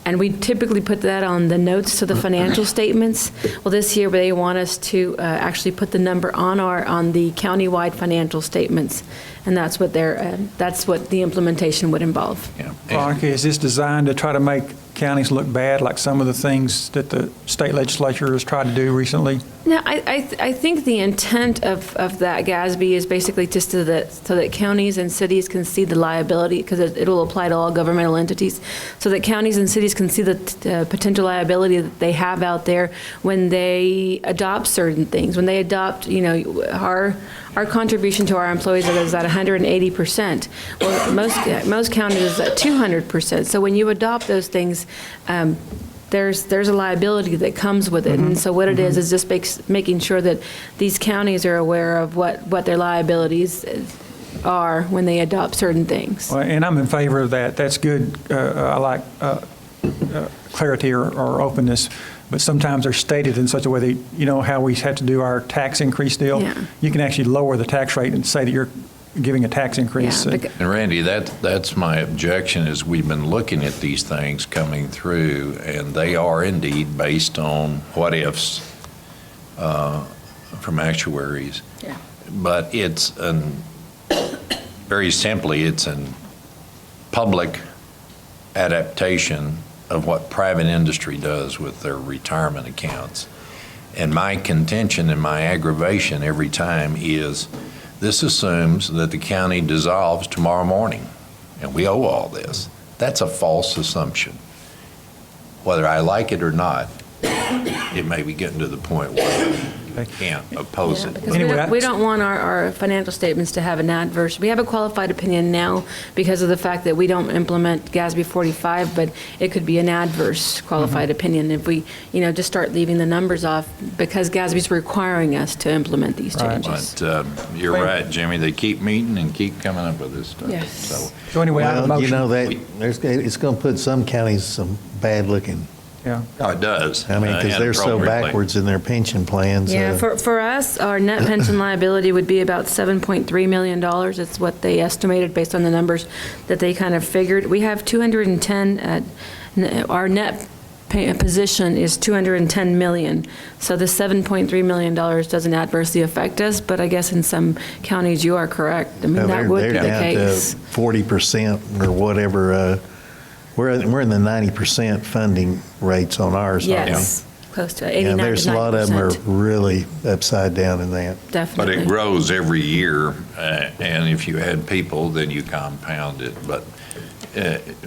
And we typically put that on the notes to the financial statements. Well, this year, they want us to actually put the number on the countywide financial statements. And that's what the implementation would involve. Veronica, is this designed to try to make counties look bad, like some of the things that the state legislature has tried to do recently? No, I think the intent of that GASB is basically just so that counties and cities can see the liability, because it will apply to all governmental entities, so that counties and cities can see the potential liability that they have out there when they adopt certain things. When they adopt, our contribution to our employees is at 180%. Well, most counties is at 200%. So when you adopt those things, there's a liability that comes with it. And so what it is just making sure that these counties are aware of what their liabilities are when they adopt certain things. Well, and I'm in favor of that. That's good. I like clarity or openness. But sometimes they're stated in such a way that, how we have to do our tax increase deal. Yeah. You can actually lower the tax rate and say that you're giving a tax increase. Yeah, And Randy, that's my objection, is we've been looking at these things coming through, and they are indeed based on what-ifs from actuaries. Yeah. But very simply, it's a public adaptation of what private industry does with their retirement accounts. And my contention and my aggravation every time is, this assumes that the county dissolves tomorrow morning, and we owe all this. That's a false assumption. Whether I like it or not, it may be getting to the point where we can't oppose it. Because we don't want our financial statements to have an adverse, we have a qualified opinion now because of the fact that we don't implement GASB 45, but it could be an adverse qualified opinion if we, just start leaving the numbers off, because GASB's requiring us to implement these changes. But you're right, Jimmy, they keep meeting and keep coming up with this stuff. Yes. So anyway, I have a motion. It's going to put some counties some bad looking. Yeah. Oh, it does. I mean, because they're so Inappropriately. backwards in their pension plans. Yeah, for us, our net pension liability would be about $7.3 million. It's what they estimated based on the numbers that they kind of figured. We have 210, our net position is $210 million. So the $7.3 million doesn't adversely affect us, but I guess in some counties you are correct. I mean, that would be the case. They're down to 40% or whatever. We're in the 90% funding rates on ours. Yes, close to 89 to 90%. There's a lot of them are really upside down in that. Definitely. But it grows every year, and if you add people, then you compound it. But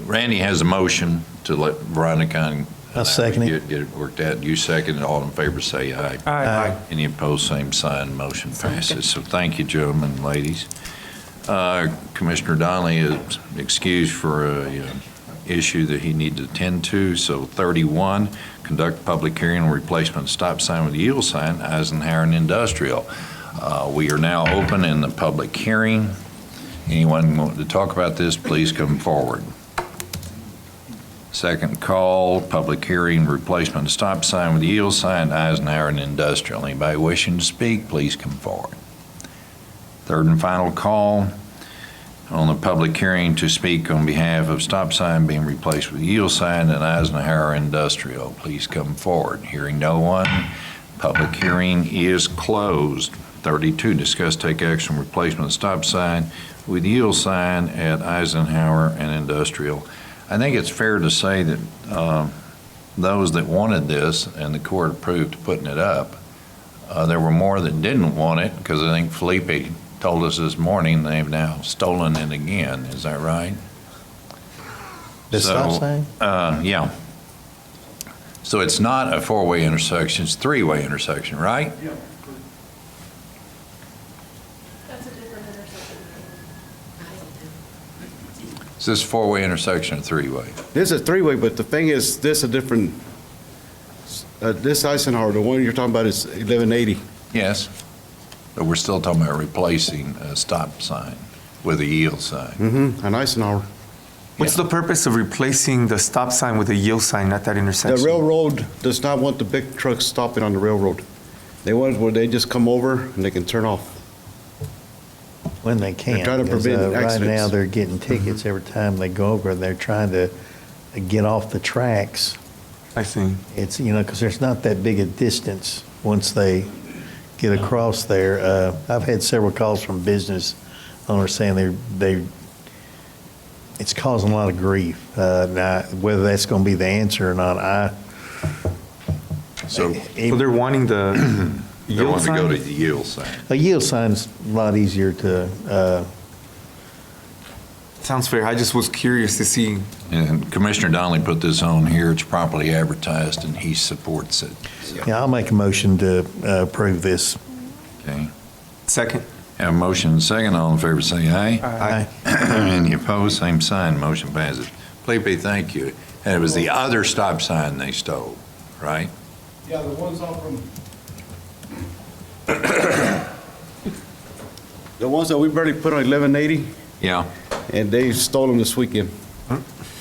Randy has a motion to let Veronica and I'll second it. Get it worked out. You second it. All in favor, say aye. Aye. Any opposed, same sign. Motion passes. So thank you, gentlemen and ladies. Commissioner Donnelly is excused for a issue that he needed to attend to. So 31, conduct public hearing on replacement stop sign with yield sign, Eisenhower and Industrial. We are now open in the public hearing. Anyone want to talk about this, please come forward. Second call, public hearing, replacement of stop sign with yield sign, Eisenhower and Industrial. Anybody wishing to speak, please come forward. Third and final call on the public hearing to speak on behalf of stop sign being replaced with yield sign and Eisenhower Industrial. Please come forward. Hearing no one, public hearing is closed. 32, discuss take action on replacement of stop sign with yield sign at Eisenhower and Industrial. I think it's fair to say that those that wanted this and the court approved putting it up, there were more that didn't want it, because I think Felipe told us this morning they've now stolen it again. Is that right? The stop sign? Yeah. So it's not a four-way intersection, it's a three-way intersection, right? Yeah. Is this four-way intersection or three-way? This is three-way, but the thing is, this a different, this Eisenhower, the one you're talking about is 1180. Yes, but we're still talking about replacing a stop sign with a yield sign. Mm-hmm, an Eisenhower. What's the purpose of replacing the stop sign with a yield sign at that intersection? The railroad does not want the big trucks stopping on the railroad. They want where they just come over and they can turn off. When they can. They're trying to 'cause, prevent right accidents. now, they're getting tickets every time they go over. They're trying to get off the tracks. I see. It's, because there's not that big a distance once they get across there. I've had several calls from business owners saying it's causing a lot of grief. Now, whether that's going to be the answer or not, So they're wanting the They yield want to go sign? to the yield sign. a yield sign's a lot easier to, Sounds fair. I just was curious to see. And Commissioner Donnelly put this on here, it's properly advertised, and he supports it. So, yeah, I'll make a motion to approve this. okay. Second. Have a motion and a second, all in favor say aye. Aye. Any opposed, same sign, motion passes. Felipe, thank you. And it was the other stop sign they stole, right? Yeah, the ones off from. The ones that we barely put on 1180, Yeah. and they stole them this weekend.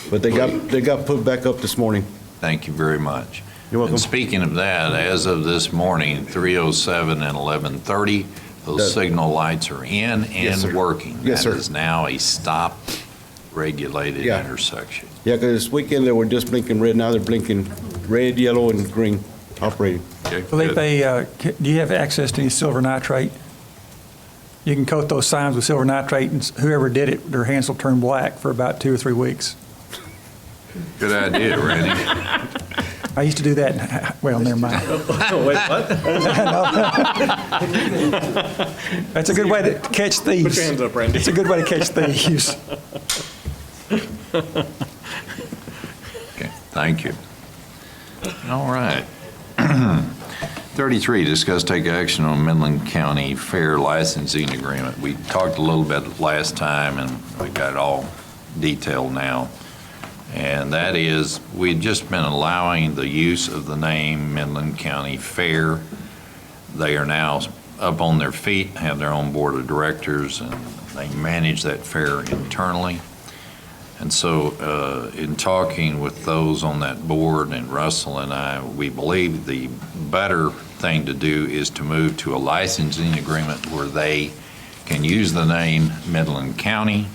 But they got put back up this morning. Thank you very much. You're welcome. And speaking of that, as of this morning, 3:07 and 11:30, those signal lights are in Yes, and sir. working. Yes, sir. That is now a stop regulated Yeah. intersection. Yeah, because this weekend they were just blinking red, now they're blinking red, yellow, and green operating. Okay, Felipe, good. do you have access to any silver nitrate? You can coat those signs with silver nitrate, and whoever did it, their hands will turn black for about 2 or 3 weeks. Good idea, Randy. I used to do that, well, never mind. Wait, what? That's a good way to catch thieves. Put your hands up, Randy. It's a good way to catch thieves. Okay, thank you. All right. 33, discuss take action on Midland County Fair licensing agreement. We talked a little bit last time, and we got it all detailed now. And that is, we've just been allowing the use of the name Midland County Fair. They are now up on their feet, have their own board of directors, and they manage that fair internally. And so in talking with those on that board, and Russell and I, we believe the better thing to do is to move to a licensing agreement where they can use the name Midland County,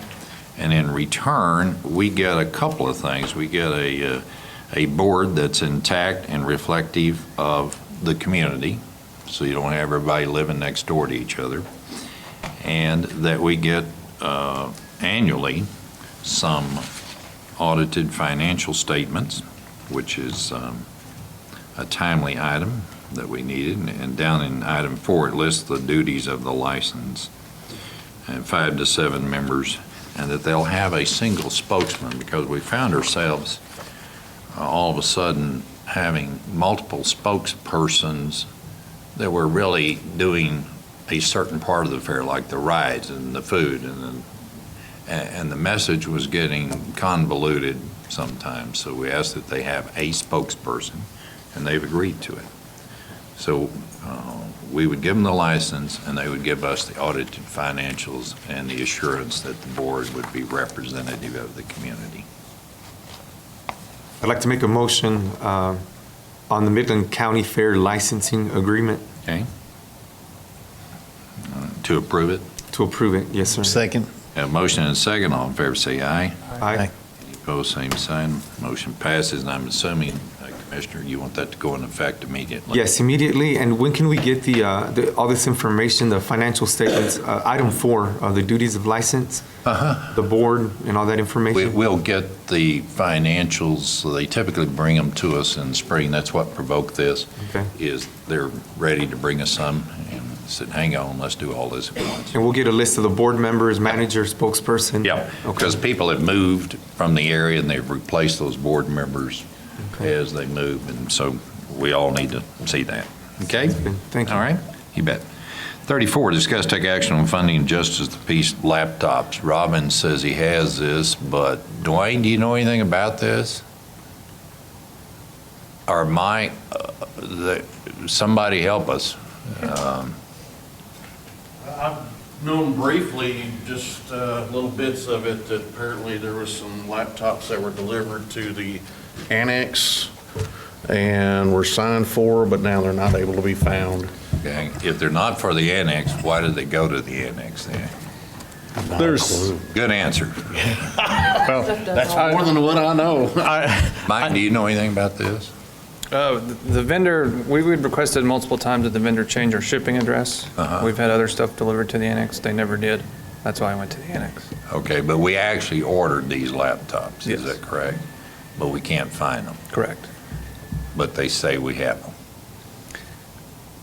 and in return, we get a couple of things. We get a board that's intact and reflective of the community, so you don't have everybody living next door to each other, and that we get annually some audited financial statements, which is a timely item that we needed. And down in item 4, it lists the duties of the license, and 5 to 7 members, and that they'll have a single spokesman, because we found ourselves all of a sudden having multiple spokespersons that were really doing a certain part of the fair, like the rides and the food, and the message was getting convoluted sometimes. So we asked that they have a spokesperson, and they've agreed to it. So we would give them the license, and they would give us the audited financials and the assurance that the board would be representative of the community. I'd like to make a motion on the Midland County Fair licensing agreement. Okay. To approve it? To approve it, yes, sir. Second. Have a motion and a second. All in favor, say aye. Aye. Any opposed, same sign. Motion passes, and I'm assuming, Commissioner, you want that to go in effect immediately? Yes, immediately. And when can we get the all this information, the financial statements, item 4, the duties of license, the board, and all that information? We'll get the financials, so they typically bring them to us in the spring. That's what provoked this, is they're ready to bring us some, and said, hang on, let's do all this at once. And we'll get a list of the board members, manager, spokesperson? Yeah, because people have moved from the area, and they've replaced those board members as they move, and so we all need to see that. Okay? Thank you. All right, you bet. 34, discuss take action on funding Justice of the Peace laptops. Robin says he has this, but Dwayne, do you know anything about this? Or Mike, somebody help us. I've known briefly, just little bits of it, that apparently there was some laptops that were delivered to the annex and were signed for, but now they're not able to be found. Okay, if they're not for the annex, why did they go to the annex then? There's good answer. Well, that's more than what I know. Mike, do you know anything about this? The vendor, we requested multiple times that the vendor change our shipping address. We've had other stuff delivered to the annex. They never did. That's why I went to the annex. Okay, but we actually ordered these laptops, is that correct? But we can't find them. Correct. But they say we have them.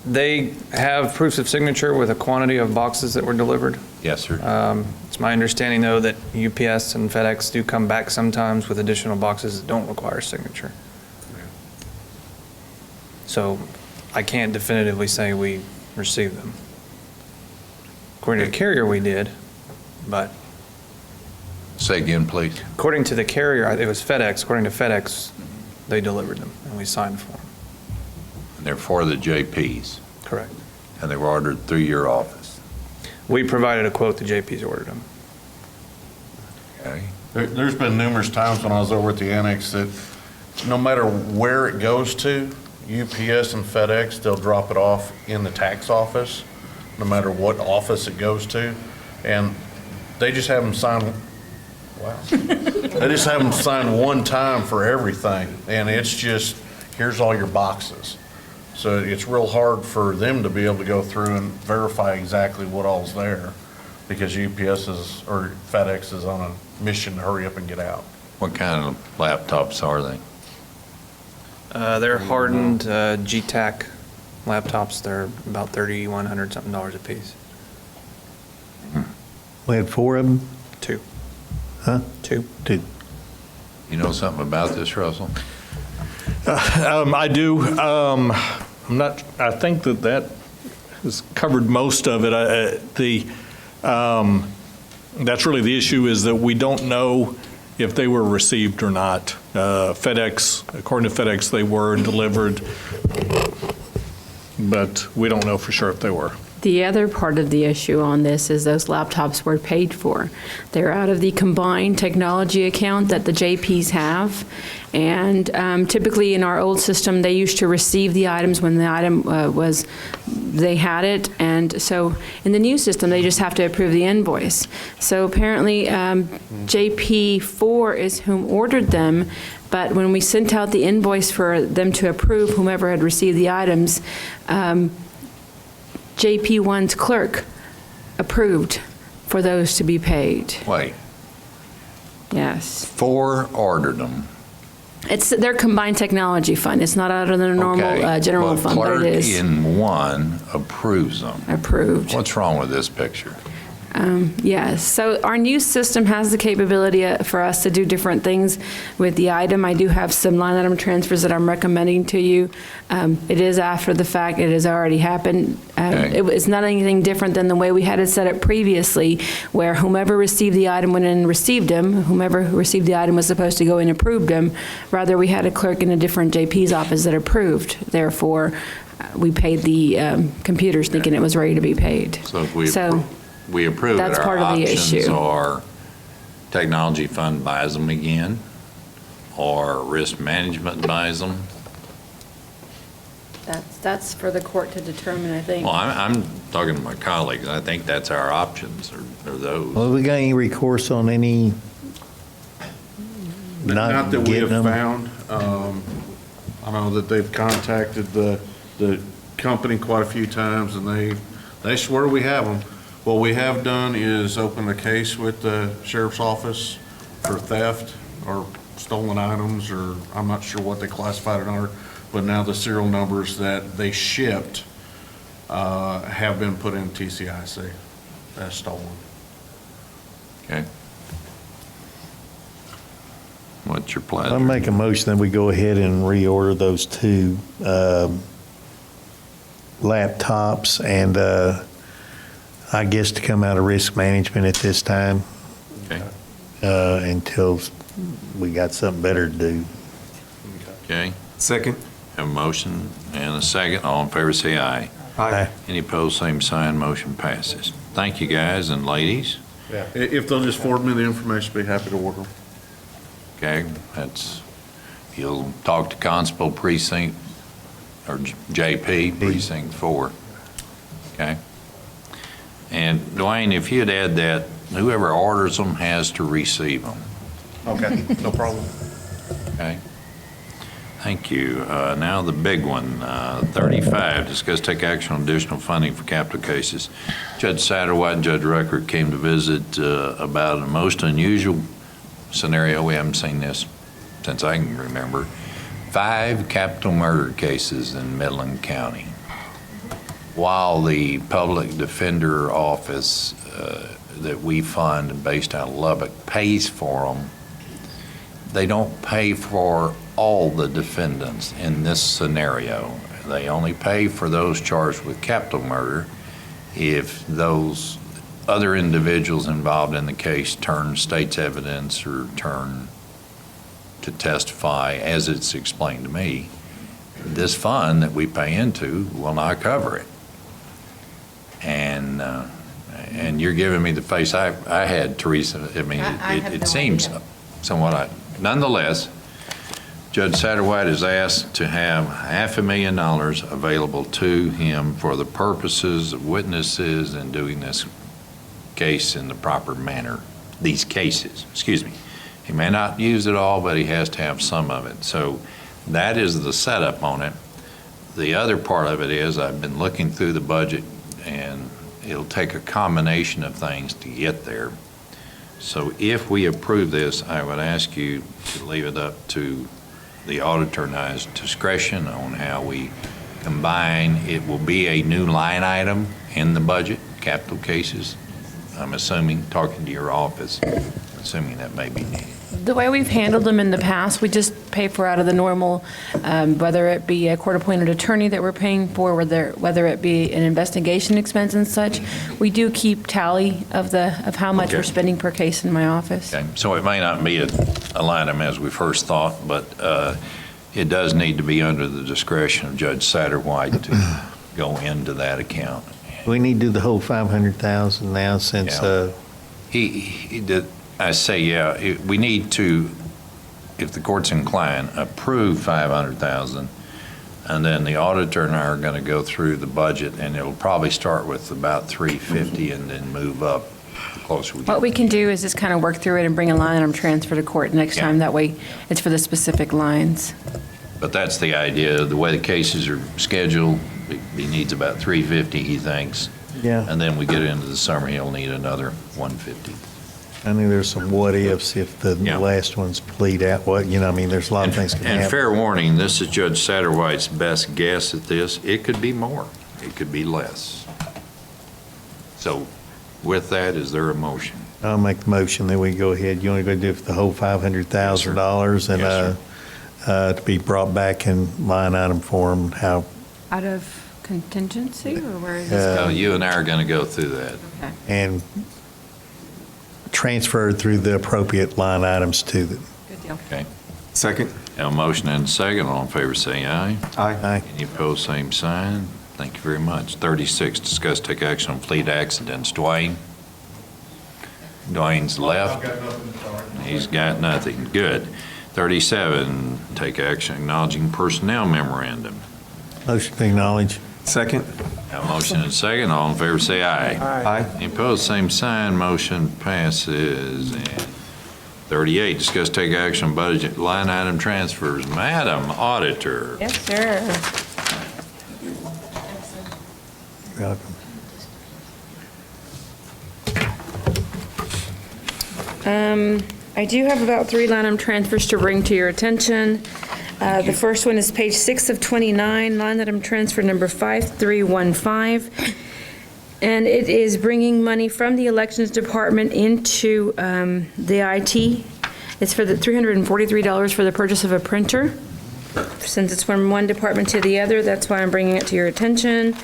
They have proofs of signature with a quantity of boxes that were delivered. Yes, sir. It's my understanding, though, that UPS and FedEx do come back sometimes with additional boxes that don't require signature. So I can't definitively say we received them. According to the carrier, we did, but. Say again, please. According to the carrier, it was FedEx. According to FedEx, they delivered them and we signed for them. And they're for the JPs. Correct. And they were ordered through your office. We provided a quote, the JPs ordered them. Okay. There's been numerous times when I was over at the annex that no matter where it goes to, UPS and FedEx, they'll drop it off in the tax office, no matter what office it goes to. And they just have them sign, they just have them sign one time for everything. And it's just, here's all your boxes. So it's real hard for them to be able to go through and verify exactly what all's there, because UPS is, or FedEx is on a mission to hurry up and get out. What kind of laptops are they? They're hardened GTAC laptops. They're about $3,100 something a piece. We had 4 of them? 2. Huh? 2. 2. You know something about this, Russell? I do. I'm not, I think that has covered most of it. That's really the issue, is that we don't know if they were received or not. FedEx, according to FedEx, they were delivered, but we don't know for sure if they were. The other part of the issue on this is those laptops were paid for. They're out of the combined technology account that the JPs have. And typically in our old system, they used to receive the items when the item they had it. And so in the new system, they just have to approve the invoice. So apparently JP4 is whom ordered them. But when we sent out the invoice for them to approve, whomever had received the items, JP1's clerk approved for those to be paid. Wait. Yes. 4 ordered them. It's their combined technology fund. It's not out of the normal general fund, but it is. Clerk in one approves them. Approved. What's wrong with this picture? Yes, so our new system has the capability for us to do different things with the item. I do have some line item transfers that I'm recommending to you. It is after the fact. It has already happened. It's not anything different than the way we had it set up previously, where whomever received the item went in and received them. Whomever received the item was supposed to go in and approve them. Rather, we had a clerk in a different JP's office that approved. Therefore, we paid the computers thinking it was ready to be paid. So if we So we approve it, that's our part of the options issue. are technology fund buys them again, or risk management buys them. That's for the court to determine, I think. Well, I'm talking to my colleagues. I think that's our options, are those. Well, we got any recourse on any Not that we getting have them? found. I know that they've contacted the company quite a few times, and they swear we have them. What we have done is open a case with the sheriff's office for theft or stolen items, or I'm not sure what they classified it under, but now the serial numbers that they shipped have been put in TCIC as stolen. Okay. What's your pleasure? I'll make a motion that we go ahead and reorder those two laptops and I guess to come out of risk management at this time. Okay. Until we got something better to do. Okay. Second. Have a motion and a second. All in favor, say aye. Aye. Any opposed, same sign. Motion passes. Thank you, guys and ladies. Yeah. If they'll just forward me the information, be happy to order them. Okay, you'll talk to Constable Precinct, or JP, Precinct 4. Okay? And Dwayne, if you'd add that, whoever orders them has to receive them. Okay, no problem. Okay? Thank you. Now the big one, 35, discuss take action on additional funding for capital cases. Judge Satterwhite and Judge Rucker came to visit about a most unusual scenario. We haven't seen this since I can remember. 5 capital murder cases in Midland County. While the public defender office that we fund based out of Lubbock pays for them, they don't pay for all the defendants in this scenario. They only pay for those charged with capital murder if those other individuals involved in the case turn state's evidence or turn to testify. As it's explained to me, this fund that we pay into will not cover it. And you're giving me the face I had, Teresa. I mean, it seems somewhat nonetheless, Judge Satterwhite is asked to have $500,000 available to him for the purposes of witnesses and doing this case in the proper manner, these cases, excuse me. He may not use it all, but he has to have some of it. So that is the setup on it. The other part of it is I've been looking through the budget, and it'll take a combination of things to get there. So if we approve this, I would ask you to leave it up to the auditor and I's discretion on how we combine. It will be a new line item in the budget, capital cases. I'm assuming, talking to your office, assuming that may be needed. The way we've handled them in the past, we just pay for out of the normal, whether it be a court-appointed attorney that we're paying for, whether it be an investigation expense and such. We do keep tally of how much we're spending per case in my office. Okay. So it may not be a line item as we first thought, but it does need to be under the discretion of Judge Satterwhite to go into that account. We need to do the whole 500,000 now since, He did, I say, yeah, we need to, if the court's inclined, approve 500,000, and then the auditor and I are going to go through the budget, and it'll probably start with about 350 and then move up the closer we get. What we can do is just kind of work through it and bring a line item transfer to court next time. That way, it's for the specific lines. But that's the idea. The way the cases are scheduled, he needs about 350, he thinks. Yeah. And then we get into the summer, he'll need another 150. I think there's some what ifs if the last ones plead out. What, I mean, there's a lot of things can happen. And fair warning, this is Judge Satterwhite's best guess at this. It could be more. It could be less. So with that, is there a motion? I'll make the motion that we go ahead. You want to go do the whole $500,000 and to be brought back in line item form, how? Out of contingency, or where is this No, going? you and I are going to go through that. Okay. And transferred through the appropriate line items to the. Good deal. Okay. Second. Have a motion and a second. All in favor, say aye. Aye. Any opposed, same sign. Thank you very much. 36, discuss take action on fleet accidents. Dwayne? Dwayne's left. He's got nothing. Good. 37, take action acknowledging personnel memorandum. Motion to acknowledge. Second. Have a motion and a second. All in favor, say aye. Aye. Any opposed, same sign. Motion passes. And 38, discuss take action on budget line item transfers. Madam Auditor. Yes, sir. Welcome. I do have about 3 line item transfers to bring to your attention. The first one is page 6 of 29, line item transfer number 5315. And it is bringing money from the Elections Department into the IT. It's for the $343 for the purchase of a printer. Since it's from one department to the other, that's why I'm bringing it to your attention.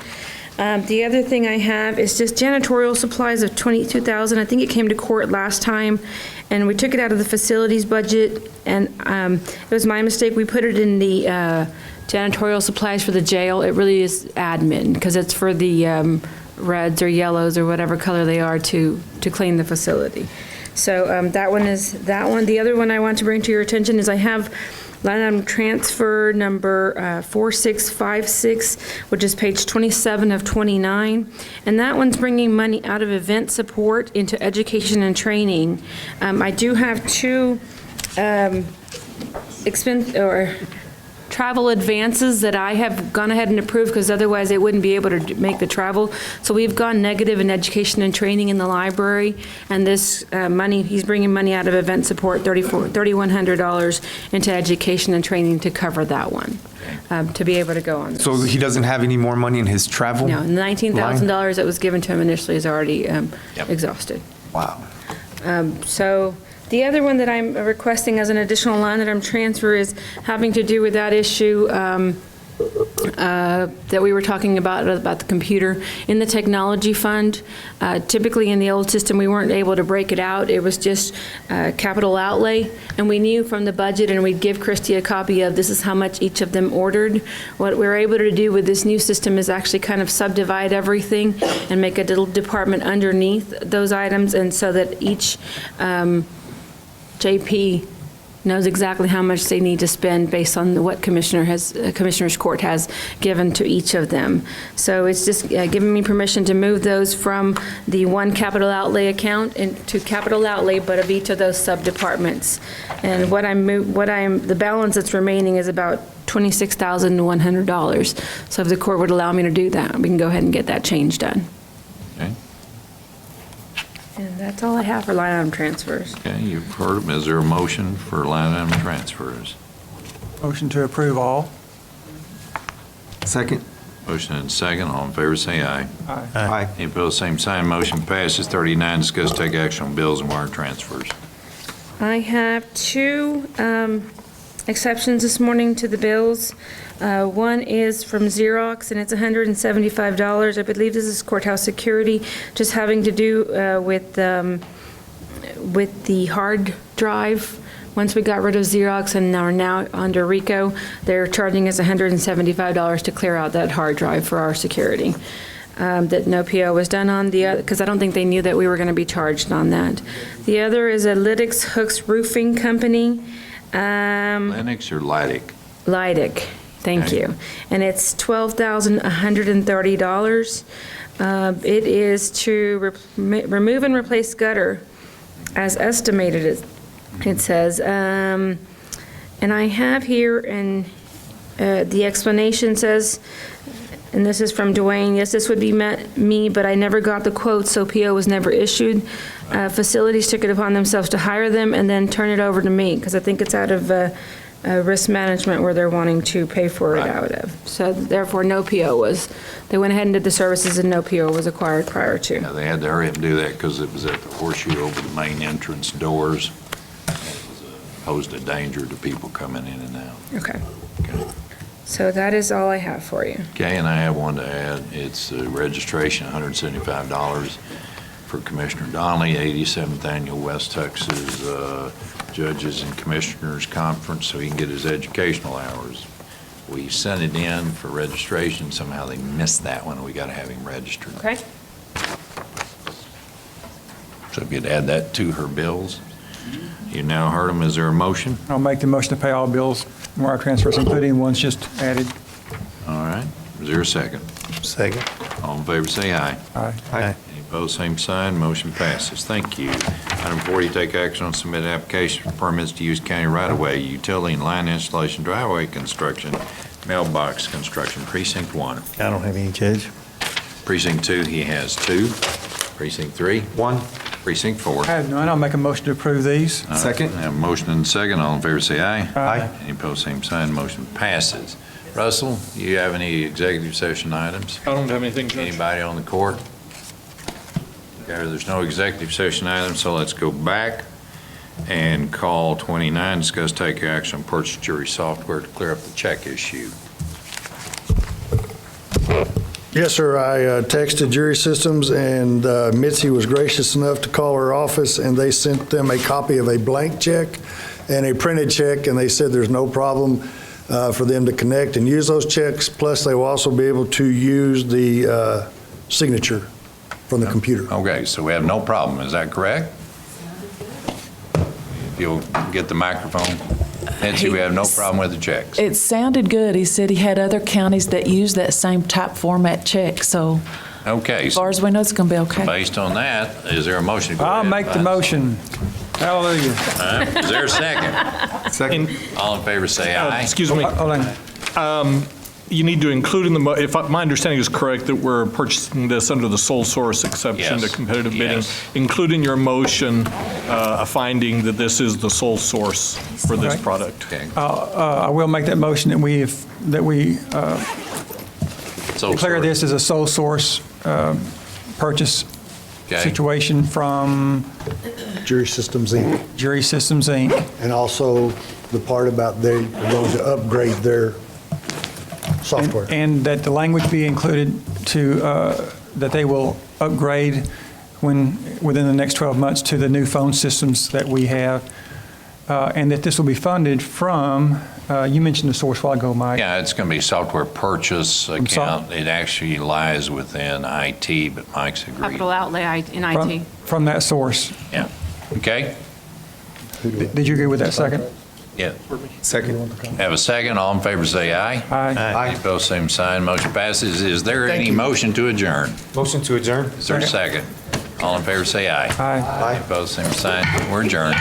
The other thing I have is just janitorial supplies of $22,000. I think it came to court last time, and we took it out of the facilities budget, and it was my mistake. We put it in the janitorial supplies for the jail. It really is admin, because it's for the reds or yellows or whatever color they are to clean the facility. So that one is that one. The other one I want to bring to your attention is I have line item transfer number 4656, which is page 27 of 29. And that one's bringing money out of event support into education and training. I do have 2 travel advances that I have gone ahead and approved, because otherwise they wouldn't be able to make the travel. So we've gone negative in education and training in the library, and this money, he's bringing money out of event support, $3,100 into education and training to cover that one, to be able to go on this. So he doesn't have any more money in his travel? No, the $19,000 that was given to him initially is already exhausted. Wow. So the other one that I'm requesting as an additional line item transfer is having to do with that issue that we were talking about the computer in the technology fund. Typically in the old system, we weren't able to break it out. It was just capital outlay, and we knew from the budget, and we'd give Christy a copy of this is how much each of them ordered. What we're able to do with this new system is actually kind of subdivide everything and make a little department underneath those items, and so that each JP knows exactly how much they need to spend based on what Commissioner's Court has given to each of them. So it's just giving me permission to move those from the one capital outlay account into capital outlay, but of each of those sub-departments. And the balance that's remaining is about $26,100. So if the court would allow me to do that, we can go ahead and get that change done. Okay. And that's all I have for line item transfers. Okay, you've heard them. Is there a motion for line item transfers? Motion to approve all. Second. Motion and second. All in favor, say aye. Aye. Aye. Any opposed, same sign. Motion passes. 39, discuss take action on bills and wire transfers. I have 2 exceptions this morning to the bills. One is from Xerox, and it's $175. I believe this is courthouse security, just having to do with the hard drive. Once we got rid of Xerox and are now under RICO, they're charging us $175 to clear out that hard drive for our security. That no PO was done on the other, because I don't think they knew that we were going to be charged on that. The other is a Lydic Hooks Roofing Company. Lennox or Lydic? Lydic, thank you. And it's $12,130. It is to remove and replace gutter as estimated, it says. And I have here, and the explanation says, and this is from Dwayne, yes, this would be me, but I never got the quote, so PO was never issued. Facilities took it upon themselves to hire them and then turn it over to me, because I think it's out of risk management where they're wanting to pay for it out of. So therefore, no PO they went ahead and did the services, and no PO was acquired prior to. Yeah, they had to hurry up and do that because it was at the horseshoe over the main entrance doors. It posed a danger to people coming in and out. Okay. So that is all I have for you. Okay, and I have one to add. It's registration, $175 for Commissioner Donnelly, 87th Annual West Texas Judges and Commissioners Conference so he can get his educational hours. We sent it in for registration. Somehow they missed that one. We got to have him registered. Okay. So if you'd add that to her bills. You now heard them. Is there a motion? I'll make the motion to pay all bills, wire transfers, including ones just added. All right. Is there a second? Second. All in favor, say aye. Aye. Aye. Any opposed, same sign. Motion passes. Thank you. Item 40, take action on submitted application for permits to use county right-of-way, utility and line installation, driveway construction, mailbox construction, Precinct 1. I don't have any, Judge. Precinct 2, he has 2. Precinct 3? 1. Precinct 4. I have none. I'll make a motion to approve these. All right, Second. I have a motion and a second. All in favor, say aye. Aye. Any opposed, same sign. Motion passes. Russell, you have any executive session items? I don't have anything, Judge. Anybody on the court? Okay, there's no executive session items, so let's go back and call 29, discuss take action on purchase jury software to clear up the check issue. Yes, sir. I texted Jury Systems, and Mitzi was gracious enough to call her office, and they sent them a copy of a blank check and a printed check, and they said there's no problem for them to connect and use those checks. Plus, they will also be able to use the signature from the computer. Okay, so we have no problem, is that correct? If you'll get the microphone. Nancy, we have no problem with the checks. It sounded good. He said he had other counties that use that same type format check, so Okay, as far as we know, it's going to be okay. based on that, is there a motion? to go I'll ahead, make the Vice? motion. Hallelujah. All right, is there a second? Second. All in favor, say aye. Excuse me. Hold on. You need to include in the, if my understanding is correct, that we're purchasing this under the sole source exception to Yes. competitive bidding. Yes. Include in your motion a finding that this is the sole source for this Okay. product. Okay. I will make that motion that we So declare sorry. this as a sole source purchase Okay. situation from Jury Systems, Inc. Jury Systems, Inc. And also the part about they are going to upgrade their software. And that the language be included to, that they will upgrade within the next 12 months to the new phone systems that we have, and that this will be funded from, you mentioned the source a while ago, Mike. Yeah, it's going to be software purchase account. It actually lies within IT, but Mike's agreed. Capital outlay in From- IT. From that source. Yeah. Okay? Did you agree with that second? Yeah. Second. Have a second. All in favor, say aye. Aye. Any opposed, same sign. Motion passes. Is there any motion to adjourn? Motion to adjourn. Is there a second? All in favor, say aye. Aye. Any opposed, same sign. We're adjourned.